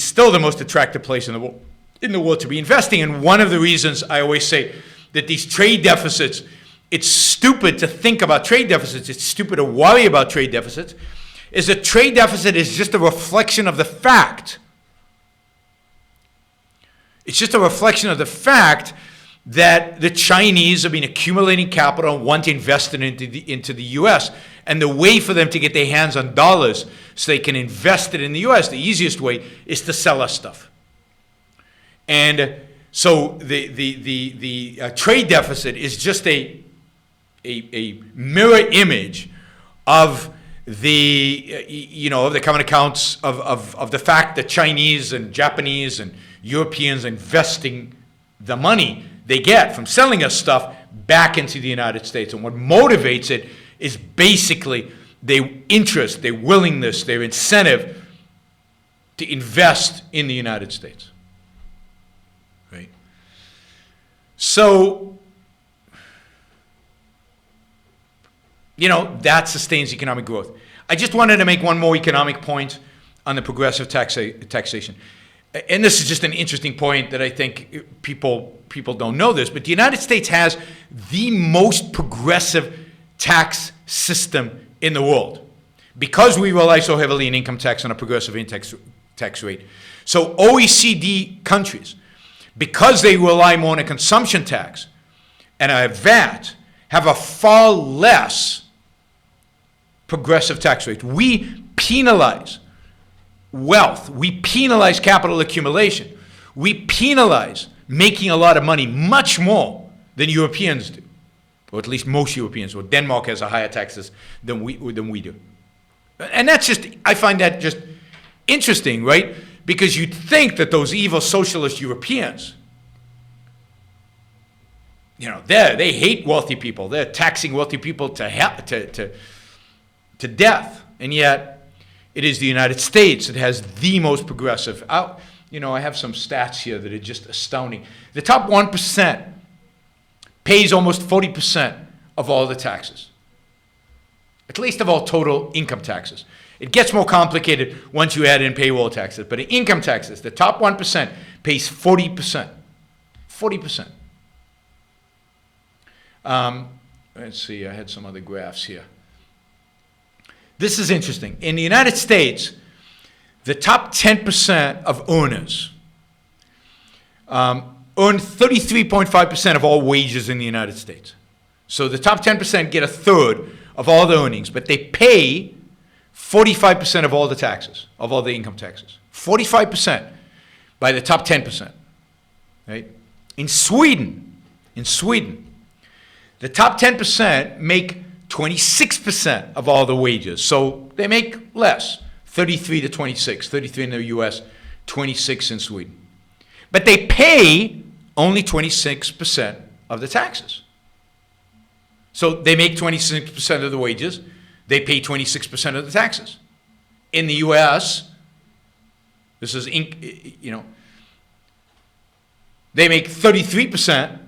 still the most attractive place in the world to be investing. And one of the reasons I always say that these trade deficits, it's stupid to think about trade deficits, it's stupid to worry about trade deficits, is a trade deficit is just a reflection of the fact. It's just a reflection of the fact that the Chinese have been accumulating capital and want to invest it into the U.S. And the way for them to get their hands on dollars so they can invest it in the U.S., the easiest way is to sell us stuff. And so the trade deficit is just a mirror image of the common accounts of the fact that Chinese and Japanese and Europeans investing the money they get from selling us stuff back into the United States. And what motivates it is basically their interest, their willingness, their incentive to invest in the United States. Right? So, that sustains economic growth. I just wanted to make one more economic point on the progressive taxation. And this is just an interesting point that I think people don't know this, but the United States has the most progressive tax system in the world because we rely so heavily on income tax and a progressive tax rate. So OECD countries, because they rely more on a consumption tax and a VAT, have a far less progressive tax rate. We penalize wealth. We penalize capital accumulation. We penalize making a lot of money much more than Europeans do, or at least most Europeans. Or Denmark has a higher taxes than we do. And that's just, I find that just interesting, right? Because you'd think that those evil socialist Europeans, they hate wealthy people. They're taxing wealthy people to death. And yet, it is the United States that has the most progressive. I have some stats here that are just astounding. The top 1% pays almost 40% of all the taxes, at least of all total income taxes. It gets more complicated once you add in payroll taxes, but in income taxes, the top 1% pays 40%. 40%. Let's see, I had some other graphs here. This is interesting. In the United States, the top 10% of earners earn 33.5% of all wages in the United States. So the top 10% get a third of all the earnings, but they pay 45% of all the taxes, of all the income taxes. 45% by the top 10%. Right? In Sweden, the top 10% make 26% of all the wages. So they make less, 33 to 26, 33 in the US, 26 in Sweden. But they pay only 26% of the taxes. So they make 26% of the wages, they pay 26% of the taxes. In the US, this is, they make 33%,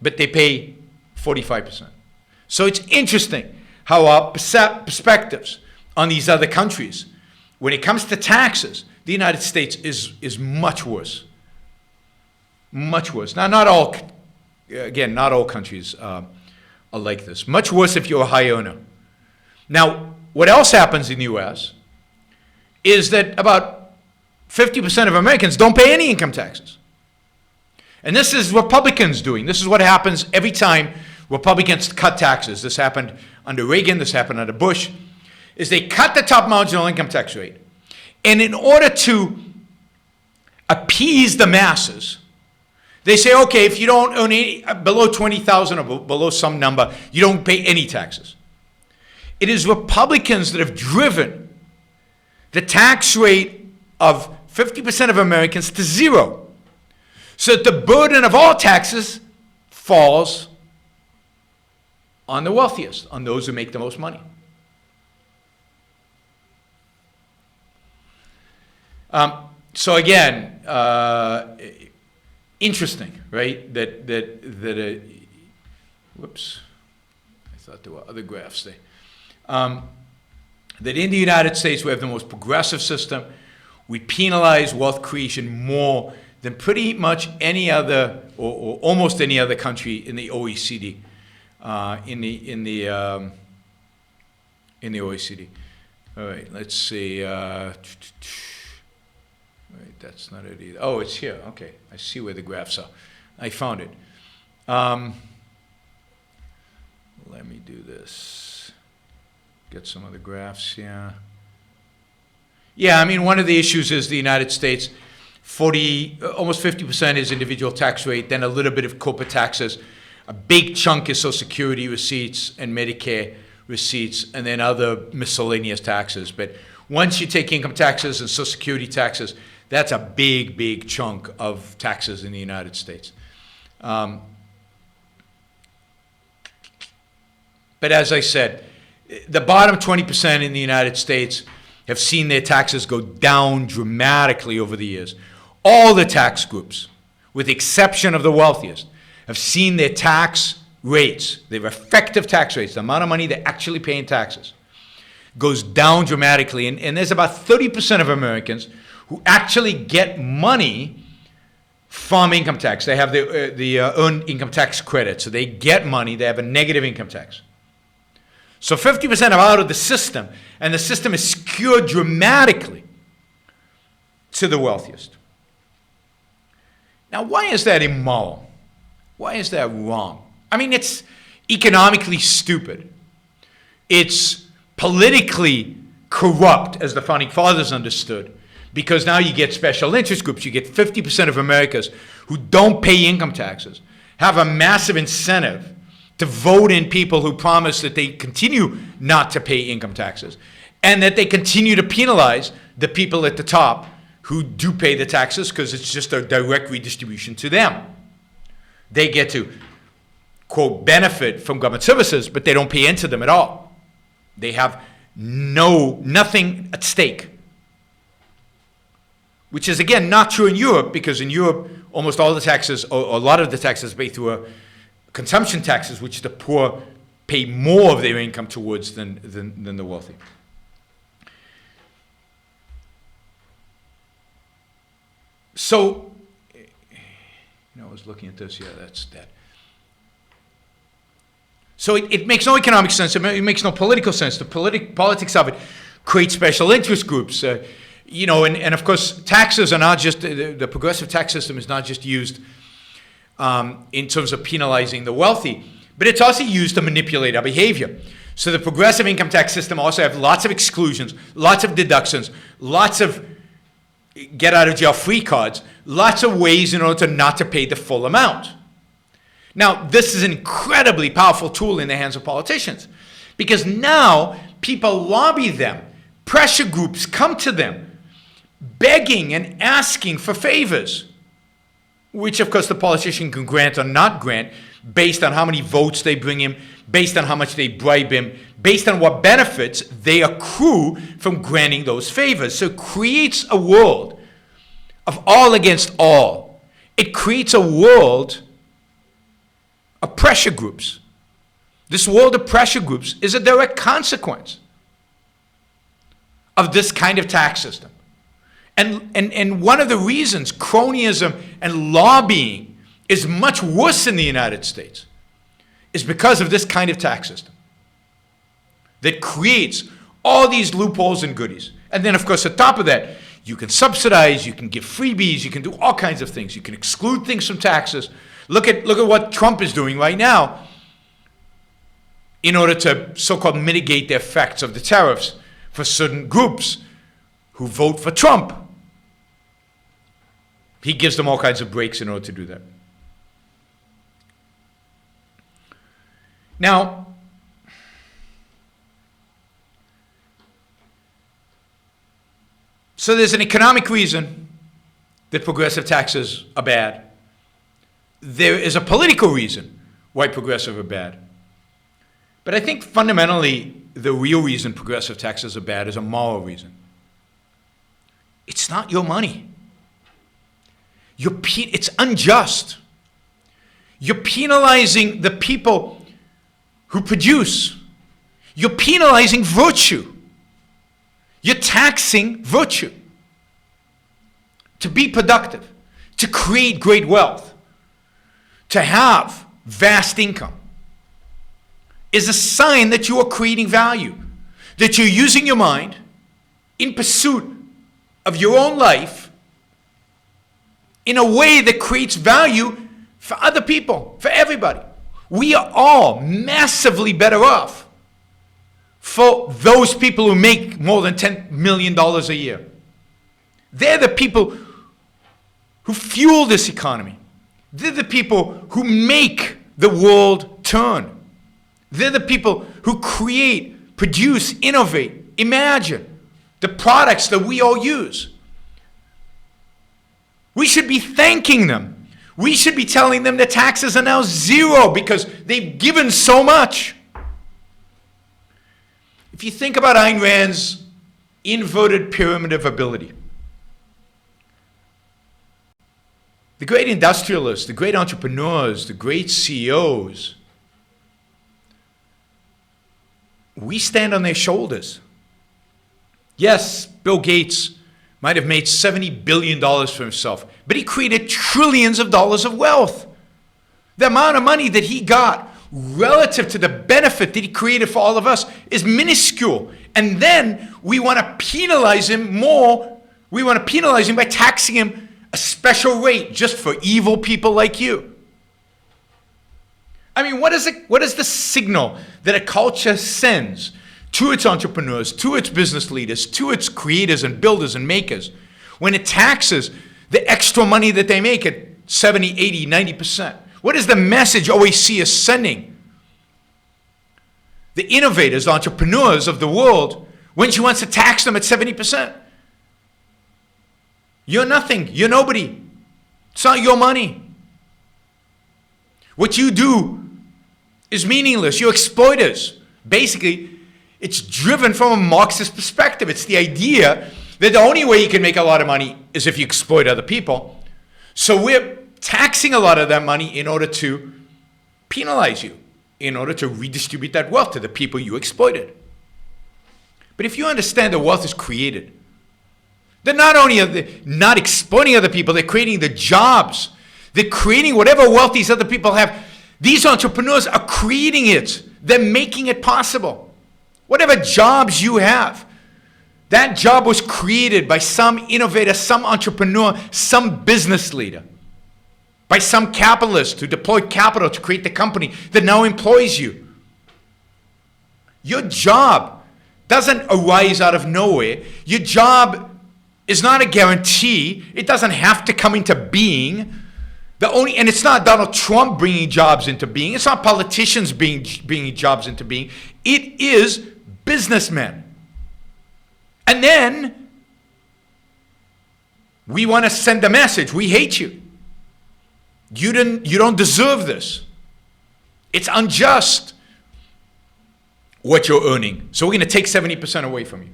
but they pay 45%. So it's interesting how our perspectives on these other countries, when it comes to taxes, the United States is much worse. Much worse. Now, not all countries are like this. Much worse if you're a high earner. Now, what else happens in the U.S. is that about 50% of Americans don't pay any income taxes. And this is Republicans doing. This is what happens every time Republicans cut taxes. This happened under Reagan. This happened under Bush. Is they cut the top marginal income tax rate. And in order to appease the masses, they say, okay, if you don't earn below $20,000 or below some number, you don't pay any taxes. It is Republicans that have driven the tax rate of 50% of Americans to zero, so that the burden of all taxes falls on the wealthiest, on those who make the most money. So again, interesting, right? Whoops, I thought there were other graphs there. That in the United States we have the most progressive system. We penalize wealth creation more than pretty much any other, or almost any other country in the OECD. In the OECD. All right, let's see. Wait, that's not it either. Oh, it's here. Okay, I see where the graphs are. I found it. Let me do this. Get some of the graphs here. Yeah, I mean, one of the issues is the United States, almost 50% is individual tax rate, then a little bit of corporate taxes. A big chunk is Social Security receipts and Medicare receipts, and then other miscellaneous taxes. But once you take income taxes and Social Security taxes, that's a big, big chunk of taxes in the United States. But as I said, The bottom 20% in the United States have seen their taxes go down dramatically over the years. All the tax groups, with the exception of the wealthiest, have seen their tax rates, their effective tax rates, the amount of money they actually pay in taxes, goes down dramatically. And there's about 30% of Americans who actually get money from income tax. They have the earned income tax credit. So they get money, they have a negative income tax. So 50% are out of the system, and the system is skewed dramatically to the wealthiest. Now, why is that immoral? Why is that wrong? I mean, it's economically stupid. It's politically corrupt, as the Founding Fathers understood, because now you get special interest groups. You get 50% of Americans who don't pay income taxes, have a massive incentive to vote in people who promise that they continue not to pay income taxes, and that they continue to penalize the people at the top who do pay the taxes, because it's just a direct redistribution to them. They get to, quote, benefit from government services, but they don't pay into them at all. They have nothing at stake. Which is, again, not true in Europe, because in Europe, almost all the taxes, or a lot of the taxes, pay through consumption taxes, which the poor pay more of their income towards than the wealthy. So, I was looking at this, that's that. So it makes no economic sense, it makes no political sense. The politics of it creates special interest groups. And of course, taxes are not just, the progressive tax system is not just used in terms of penalizing the wealthy, but it's also used to manipulate our behavior. So the progressive income tax system also has lots of exclusions, lots of deductions, lots of get out of jail free cards, lots of ways in order to not to pay the full amount. Now, this is an incredibly powerful tool in the hands of politicians, because now people lobby them, pressure groups come to them, begging and asking for favors, which of course the politician can grant or not grant based on how many votes they bring him, based on how much they bribe him, based on what benefits they accrue from granting those favors. So it creates a world of all against all. It creates a world of pressure groups. This world of pressure groups is a direct consequence of this kind of tax system. And one of the reasons cronyism and lobbying is much worse in the United States is because of this kind of tax system that creates all these loopholes and goodies. And then, of course, on top of that, you can subsidize, you can give freebies, you can do all kinds of things. You can exclude things from taxes. Look at what Trump is doing right now in order to so-called mitigate the effects of the tariffs for certain groups who vote for Trump. He gives them all kinds of breaks in order to do that. Now, so there's an economic reason that progressive taxes are bad. There is a political reason why progressive are bad. But I think fundamentally the real reason progressive taxes are bad is a moral reason. It's not your money. It's unjust. You're penalizing the people who produce. You're penalizing virtue. You're taxing virtue. To be productive, to create great wealth, to have vast income, is a sign that you are creating value, that you're using your mind in pursuit of your own life in a way that creates value for other people, for everybody. We are all massively better off for those people who make more than $10 million a year. They're the people who fuel this economy. They're the people who make the world turn. They're the people who create, produce, innovate, imagine the products that we all use. We should be thanking them. We should be telling them that taxes are now zero because they've given so much. if you think about Ayn Rand's inverted pyramid of ability, the great industrialists, the great entrepreneurs, the great CEOs, we stand on their shoulders. Yes, Bill Gates might have made $70 billion for himself, but he created trillions of dollars of wealth. The amount of money that he got relative to the benefit that he created for all of us is minuscule. And then we want to penalize him more. We want to penalize him by taxing him a special rate just for evil people like you. I mean, what is the signal that a culture sends to its entrepreneurs, to its business leaders, to its creators and builders and makers when it taxes the extra money that they make at 70, 80, 90%? What is the message OAC is sending the innovators, the entrepreneurs of the world when she wants to tax them at 70%? You're nothing. You're nobody. It's not your money. What you do is meaningless. You're exploiters. Basically, it's driven from a Marxist perspective. It's the idea that the only way you can make a lot of money is if you exploit other people. So we're taxing a lot of that money in order to penalize you, in order to redistribute that wealth to the people you exploited. But if you understand that wealth is created, then not only are they not exploiting other people, they're creating the jobs. They're creating whatever wealth these other people have. These entrepreneurs are creating it. They're making it possible. Whatever jobs you have, that job was created by some innovator, some entrepreneur, some business leader, by some capitalist who deployed capital to create the company that now employs you. Your job doesn't arise out of nowhere. Your job is not a guarantee. It doesn't have to come into being. And it's not Donald Trump bringing jobs into being. It's not politicians bringing jobs into being. It is businessmen. And then we want to send a message. We hate you. You don't deserve this. It's unjust what you're earning. So we're going to take 70% away from you.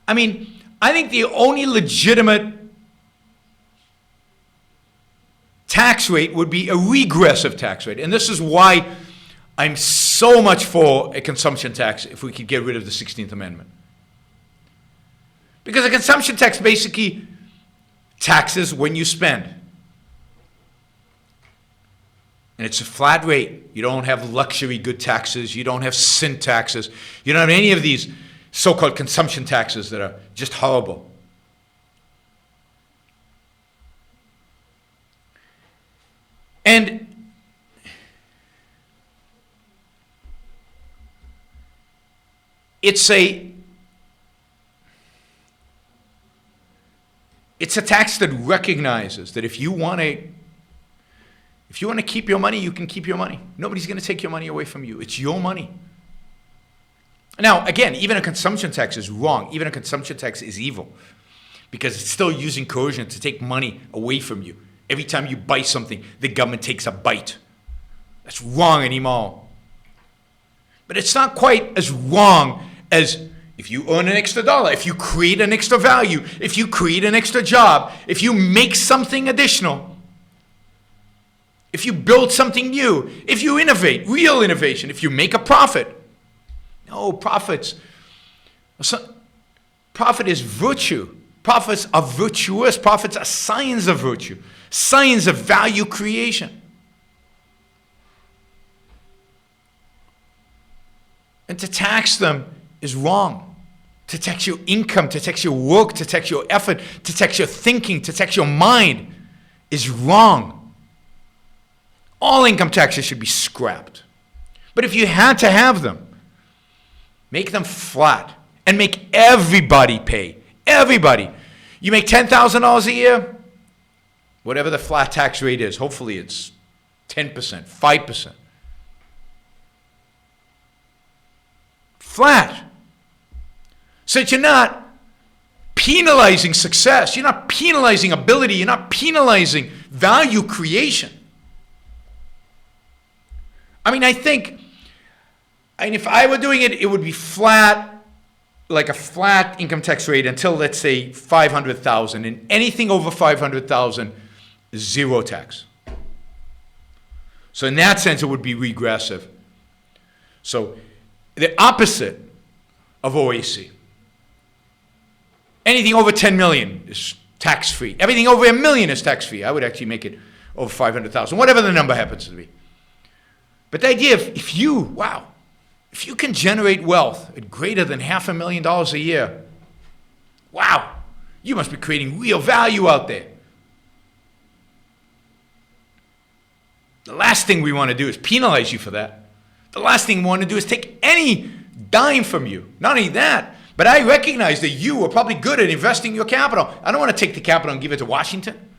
I mean, I think the only legitimate tax rate would be a regressive tax rate. And this is why I'm so much for a consumption tax if we could get rid of the 16th Amendment. Because a consumption tax basically taxes when you spend. And it's a flat rate. You don't have luxury good taxes. You don't have sin taxes. You don't have any of these so-called consumption taxes that are just horrible. And it's a tax that recognizes that if you want to keep your money, you can keep your money. Nobody's going to take your money away from you. It's your money. Now, again, even a consumption tax is wrong. Even a consumption tax is evil because it's still using coercion to take money away from you. Every time you buy something, the government takes a bite. That's wrong anymore. But it's not quite as wrong as if you earn an extra dollar, if you create an extra value, if you create an extra job, if you make something additional, if you build something new, if you innovate, real innovation, if you make a profit. No, profit is virtue. Profits are virtuous. Profits are signs of virtue, signs of value creation. And to tax them is wrong. To tax your income, to tax your work, to tax your effort, to tax your thinking, to tax your mind is wrong. All income taxes should be scrapped. But if you had to have them, make them flat and make everybody pay. Everybody. You make $10,000 a year, whatever the flat tax rate is, hopefully it's 10%, 5%. Flat. So that you're not penalizing success. You're not penalizing ability. You're not penalizing value creation. I mean, I think And if I were doing it, it would be flat, like a flat income tax rate until, let's say, 500,000. And anything over 500,000, zero tax. So in that sense, it would be regressive. So the opposite of OAC. Anything over 10 million is tax-free. Everything over $1 million is tax-free. I would actually make it over 500,000, whatever the number happens to be. But the idea of if you can generate wealth at greater than $500,000 a year, wow, you must be creating real value out there. The last thing we want to do is penalize you for that. The last thing we want to do is take any dime from you. Not only that, but I recognize that you are probably good at investing your capital. I don't want to take the capital and give it to Washington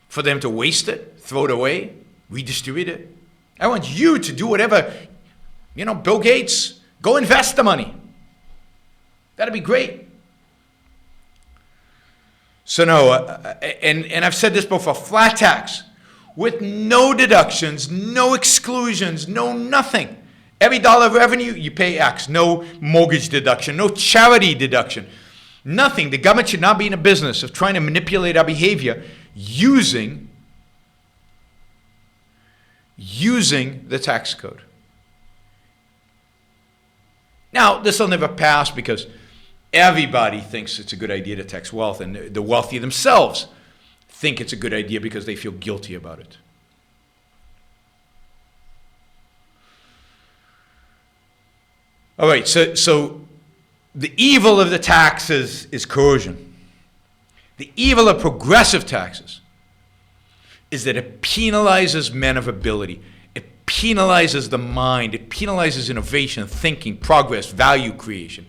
for them to waste it, throw it away, redistribute it. I want you to do whatever, Bill Gates, go invest the money. That'd be great. So no, and I've said this before, flat tax with no deductions, no exclusions, no nothing. Every dollar of revenue, you pay X. No mortgage deduction, no charity deduction, nothing. The government should not be in a business of trying to manipulate our behavior using the tax code. Now, this will never pass because everybody thinks it's a good idea to tax wealth, and the wealthy themselves think it's a good idea because they feel guilty about it. All right, so the evil of the taxes is coercion. The evil of progressive taxes is that it penalizes men of ability. It penalizes the mind. It penalizes innovation, thinking, progress, value creation.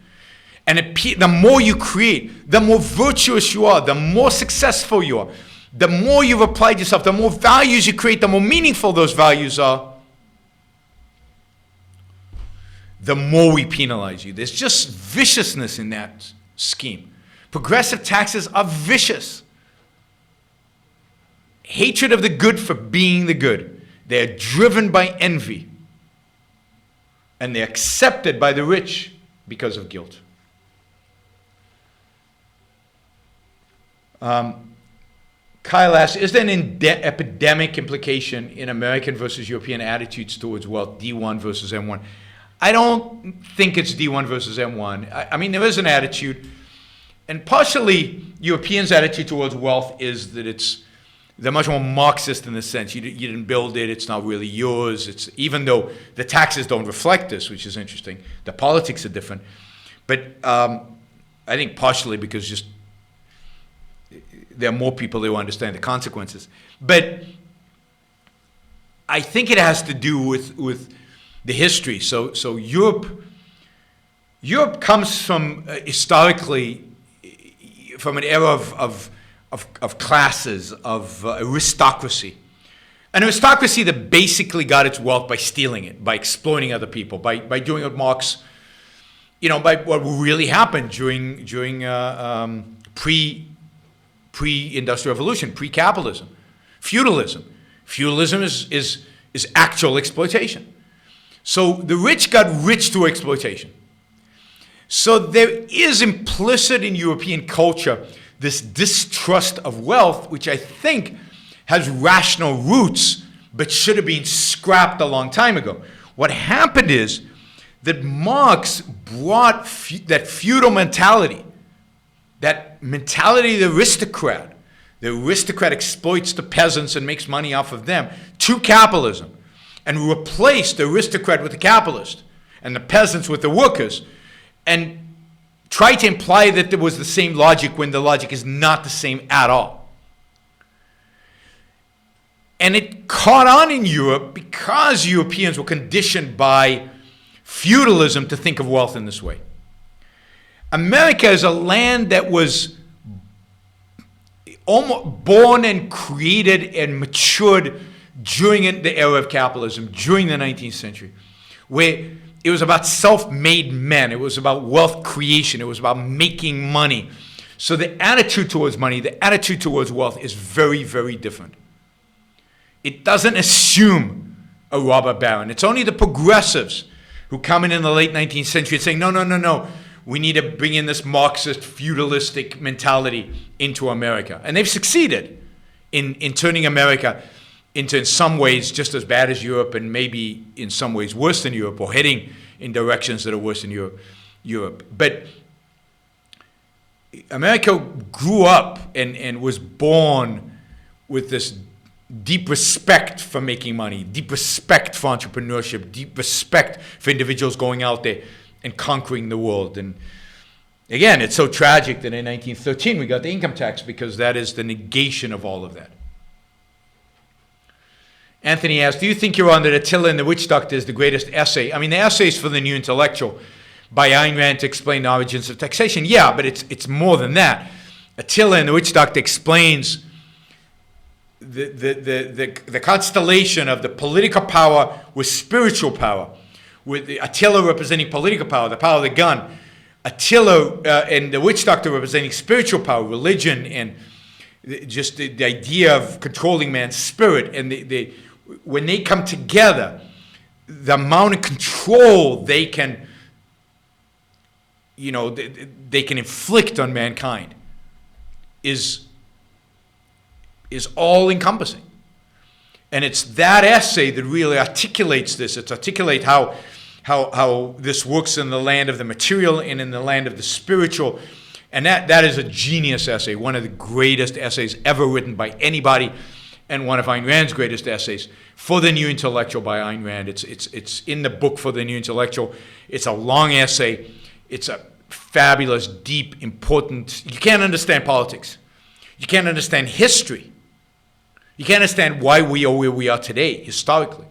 And the more you create, the more virtuous you are, the more successful you are, the more you've applied yourself, the more values you create, the more meaningful those values are, the more we penalize you. There's just viciousness in that scheme. Progressive taxes are vicious. Hatred of the good for being the good. They're driven by envy. And they're accepted by the rich because of guilt. Kyle asks, is there an epidemic implication in American versus European attitudes towards wealth, D1 versus M1? I don't think it's D1 versus M1. I mean, there is an attitude, and partially Europeans' attitude towards wealth is that they're much more Marxist in the sense you didn't build it, it's not really yours. Even though the taxes don't reflect this, which is interesting, the politics are different. But I think partially because just there are more people who understand the consequences. But I think it has to do with the history. So Europe comes from historically from an era of classes, of aristocracy. An aristocracy that basically got its wealth by stealing it, by exploiting other people, by doing what Marx, by what really happened during pre-industrial revolution, pre-capitalism, feudalism. Feudalism is actual exploitation. So the rich got rich through exploitation. So there is implicit in European culture this distrust of wealth, which I think has rational roots, but should have been scrapped a long time ago. What happened is that Marx brought that feudal mentality, that mentality of the aristocrat. The aristocrat exploits the peasants and makes money off of them, to capitalism, and replaced the aristocrat with the capitalist and the peasants with the workers, and try to imply that there was the same logic when the logic is not the same at all. And it caught on in Europe because Europeans were conditioned by feudalism to think of wealth in this way. America is a land that was almost born and created and matured during the era of capitalism, during the 19th century, where it was about self-made men. It was about wealth creation. It was about making money. So the attitude towards money, the attitude towards wealth is very, very different. It doesn't assume a robber baron. It's only the progressives who come in the late 19th century and saying, no, no, no, no. We need to bring in this Marxist feudalistic mentality into America. And they've succeeded in turning America into, in some ways, just as bad as Europe, and maybe in some ways worse than Europe, or heading in directions that are worse than Europe. But America grew up and was born with this deep respect for making money, deep respect for entrepreneurship, deep respect for individuals going out there and conquering the world. And again, it's so tragic that in 1913 we got the income tax, because that is the negation of all of that. Anthony asks, do you think, Yaron, that Attila and the Witch Doctor is the greatest essay? I mean, the essay is for the New Intellectual by Ayn Rand to explain the origins of taxation. Yeah, but it's more than that. Attila and the Witch Doctor explains the constellation of the political power with spiritual power, with Attila representing political power, the power of the gun, Attila and the Witch Doctor representing spiritual power, religion, and just the idea of controlling man's spirit. And when they come together, the amount of control they can, they can inflict on mankind is all-encompassing. And it's that essay that really articulates this. It's articulate how this works in the land of the material and in the land of the spiritual. And that is a genius essay, one of the greatest essays ever written by anybody, and one of Ayn Rand's greatest essays, For the New Intellectual by Ayn Rand. It's in the book For the New Intellectual. It's a long essay. It's a fabulous, deep, important. You can't understand politics. You can't understand history. You can't understand why we are where we are today, historically,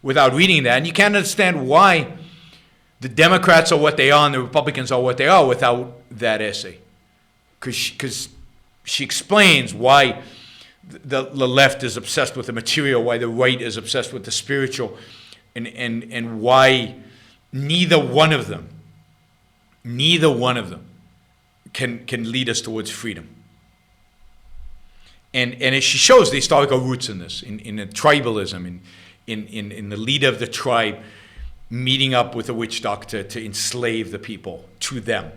without reading that. And you can't understand why the Democrats are what they are and the Republicans are what they are without that essay. Because she explains why the left is obsessed with the material, why the right is obsessed with the spiritual, and why neither one of them can lead us towards freedom. And as she shows the historical roots in this, in the tribalism, in the leader of the tribe meeting up with a witch doctor to enslave the people to them.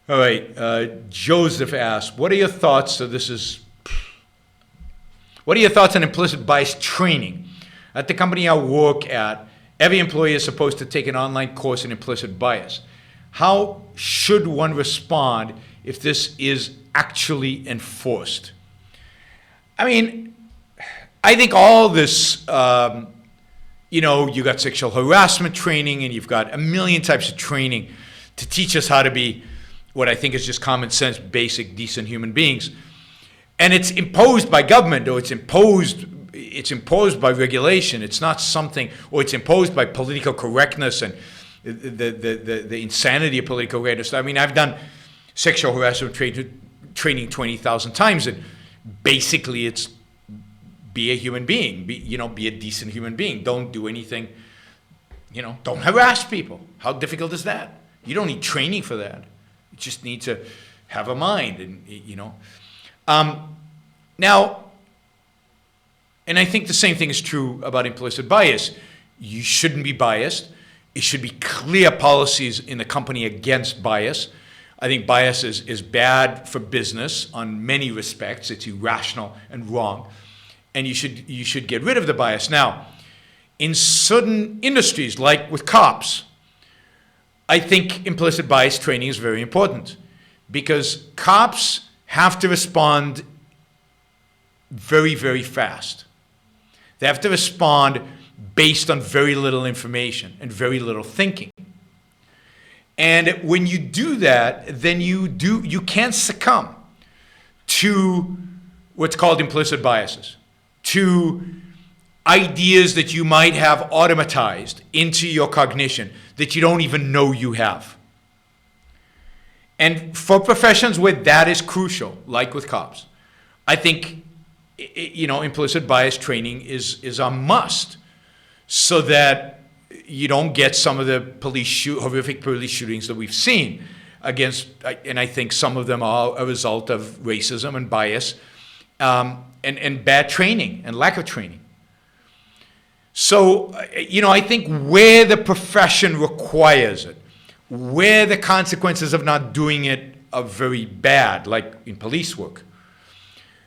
All right, Joseph asks, what are your thoughts on implicit bias training? At the company I work at, every employee is supposed to take an online course in implicit bias. How should one respond if this is actually enforced? I mean, I think all this, you got sexual harassment training, and you've got a million types of training to teach us how to be what I think is just common sense, basic, decent human beings. And it's imposed by government, or it's imposed by regulation. It's not something, or it's imposed by political correctness and the insanity of political correctness. I mean, I've done sexual harassment training 20,000 times, and basically it's be a human being, be a decent human being. Don't do anything, don't harass people. How difficult is that? You don't need training for that. You just need to have a mind, and now, and I think the same thing is true about implicit bias. You shouldn't be biased. It should be clear policies in the company against bias. I think bias is bad for business on many respects. It's irrational and wrong, and you should get rid of the bias. Now, in certain industries, like with cops, I think implicit bias training is very important, because cops have to respond very, very fast. They have to respond based on very little information and very little thinking. And when you do that, then you can't succumb to what's called implicit biases, to ideas that you might have automatized into your cognition that you don't even know you have. And for professions where that is crucial, like with cops, I think implicit bias training is a must, so that you don't get some of the horrific police shootings that we've seen against, and I think some of them are a result of racism and bias and bad training and lack of training. So, I think where the profession requires it, where the consequences of not doing it are very bad, like in police work,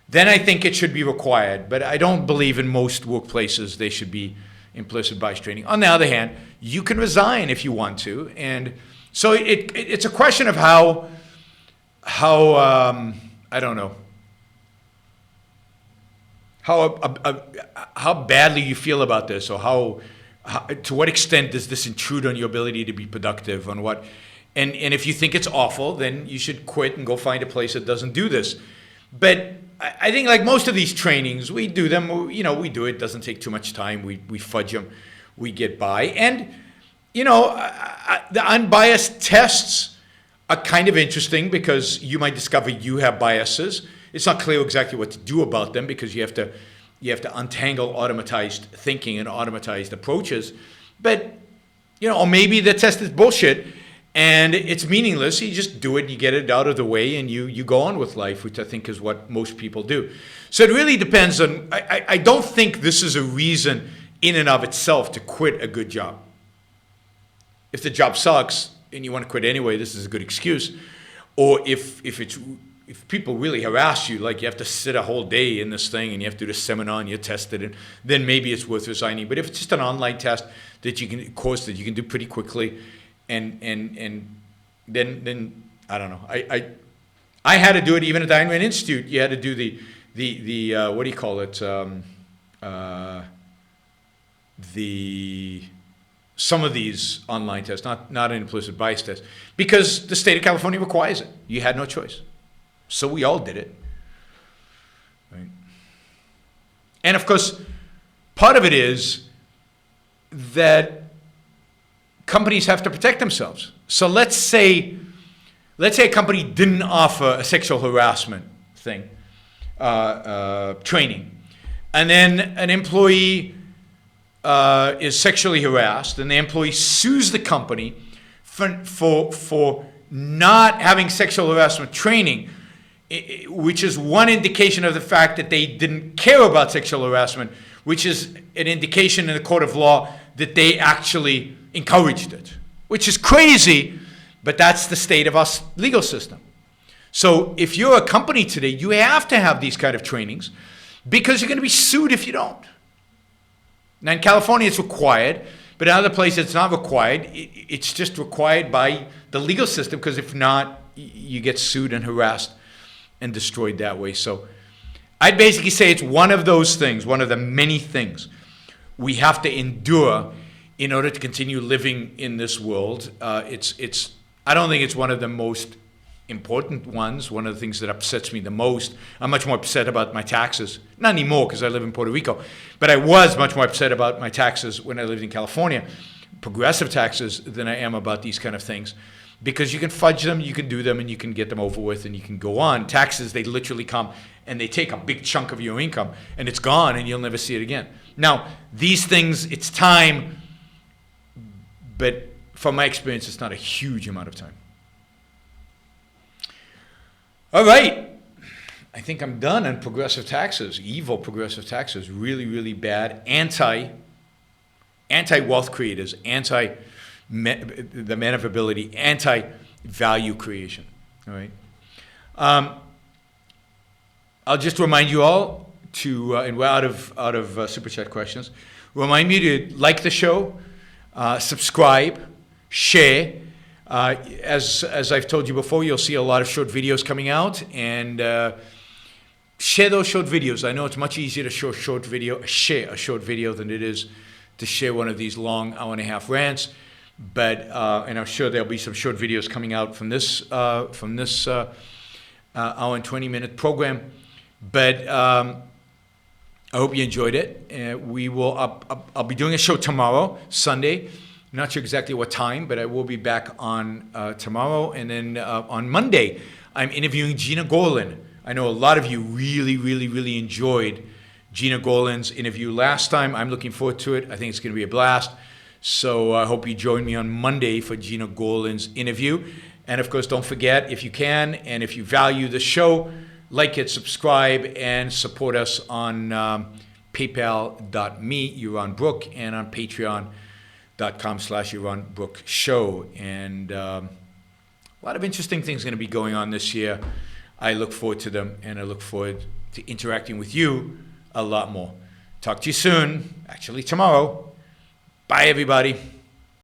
then I think it should be required. But I don't believe in most workplaces they should be implicit bias training. On the other hand, you can resign if you want to. And so it's a question of how I don't know, how badly you feel about this, or how to what extent does this intrude on your ability to be productive, on what, and if you think it's awful, then you should quit and go find a place that doesn't do this. But I think, like most of these trainings, we do them, we do it, doesn't take too much time, we fudge them, we get by. And, the unbiased tests are kind of interesting because you might discover you have biases. It's not clear exactly what to do about them because you have to untangle automatized thinking and automatized approaches. But, or maybe the test is bullshit and it's meaningless. You just do it, you get it out of the way, and you go on with life, which I think is what most people do. So it really depends on, I don't think this is a reason in and of itself to quit a good job. If the job sucks and you want to quit anyway, this is a good excuse. Or if people really harass you, like you have to sit a whole day in this thing and you have to do this seminar and you're tested, and then maybe it's worth resigning. But if it's just an online test that you can do pretty quickly, and then I don't know. I had to do it even at the Ayn Rand Institute. You had to do the what do you call it? Some of these online tests, not an implicit bias test, because the state of California requires it. You had no choice. So we all did it. Right? And of course, part of it is that companies have to protect themselves. So let's say a company didn't offer a sexual harassment thing, training, and then an employee is sexually harassed, and the employee sues the company for not having sexual harassment training, which is one indication of the fact that they didn't care about sexual harassment, which is an indication in the court of law that they actually encouraged it, which is crazy, but that's the state of our legal system. So if you're a company today, you have to have these kind of trainings because you're going to be sued if you don't. Now in California it's required, but in other places it's not required. It's just required by the legal system, because if not, you get sued and harassed and destroyed that way. So I'd basically say it's one of those things, one of the many things we have to endure in order to continue living in this world. I don't think it's one of the most important ones. One of the things that upsets me the most, I'm much more upset about my taxes. Not anymore because I live in Puerto Rico, but I was much more upset about my taxes when I lived in California, progressive taxes, than I am about these kind of things. Because you can fudge them, you can do them, and you can get them over with, and you can go on. Taxes, they literally come and they take a big chunk of your income, and it's gone, and you'll never see it again. Now, these things, it's time, but from my experience, it's not a huge amount of time. All right. I think I'm done on progressive taxes. Evil progressive taxes. Really, really bad. Anti-wealth creators. The man of ability. Anti-value creation. All right. I'll just remind you all to, and we're out of Super Chat questions, remind me to like the show, subscribe, share. As I've told you before, you'll see a lot of short videos coming out, and share those short videos. I know it's much easier to share a short video than it is to share one of these long hour-and-a-half rants. But and I'm sure there'll be some short videos coming out from this hour and 20-minute program. But I hope you enjoyed it. I'll be doing a show tomorrow, Sunday. I'm not sure exactly what time, but I will be back on tomorrow. And then on Monday, I'm interviewing Gina Gorlin. I know a lot of you really, really, really enjoyed Gina Gorlin's interview last time. I'm looking forward to it. I think it's going to be a blast. So I hope you join me on Monday for Gina Gorlin's interview. And of course, don't forget, if you can, and if you value the show, like it, subscribe, and support us on paypal.me, Yaron Brook, and on patreon.com/Yaron Brook Show. And a lot of interesting things going to be going on this year. I look forward to them, and I look forward to interacting with you a lot more. Talk to you soon, actually tomorrow. Bye, everybody.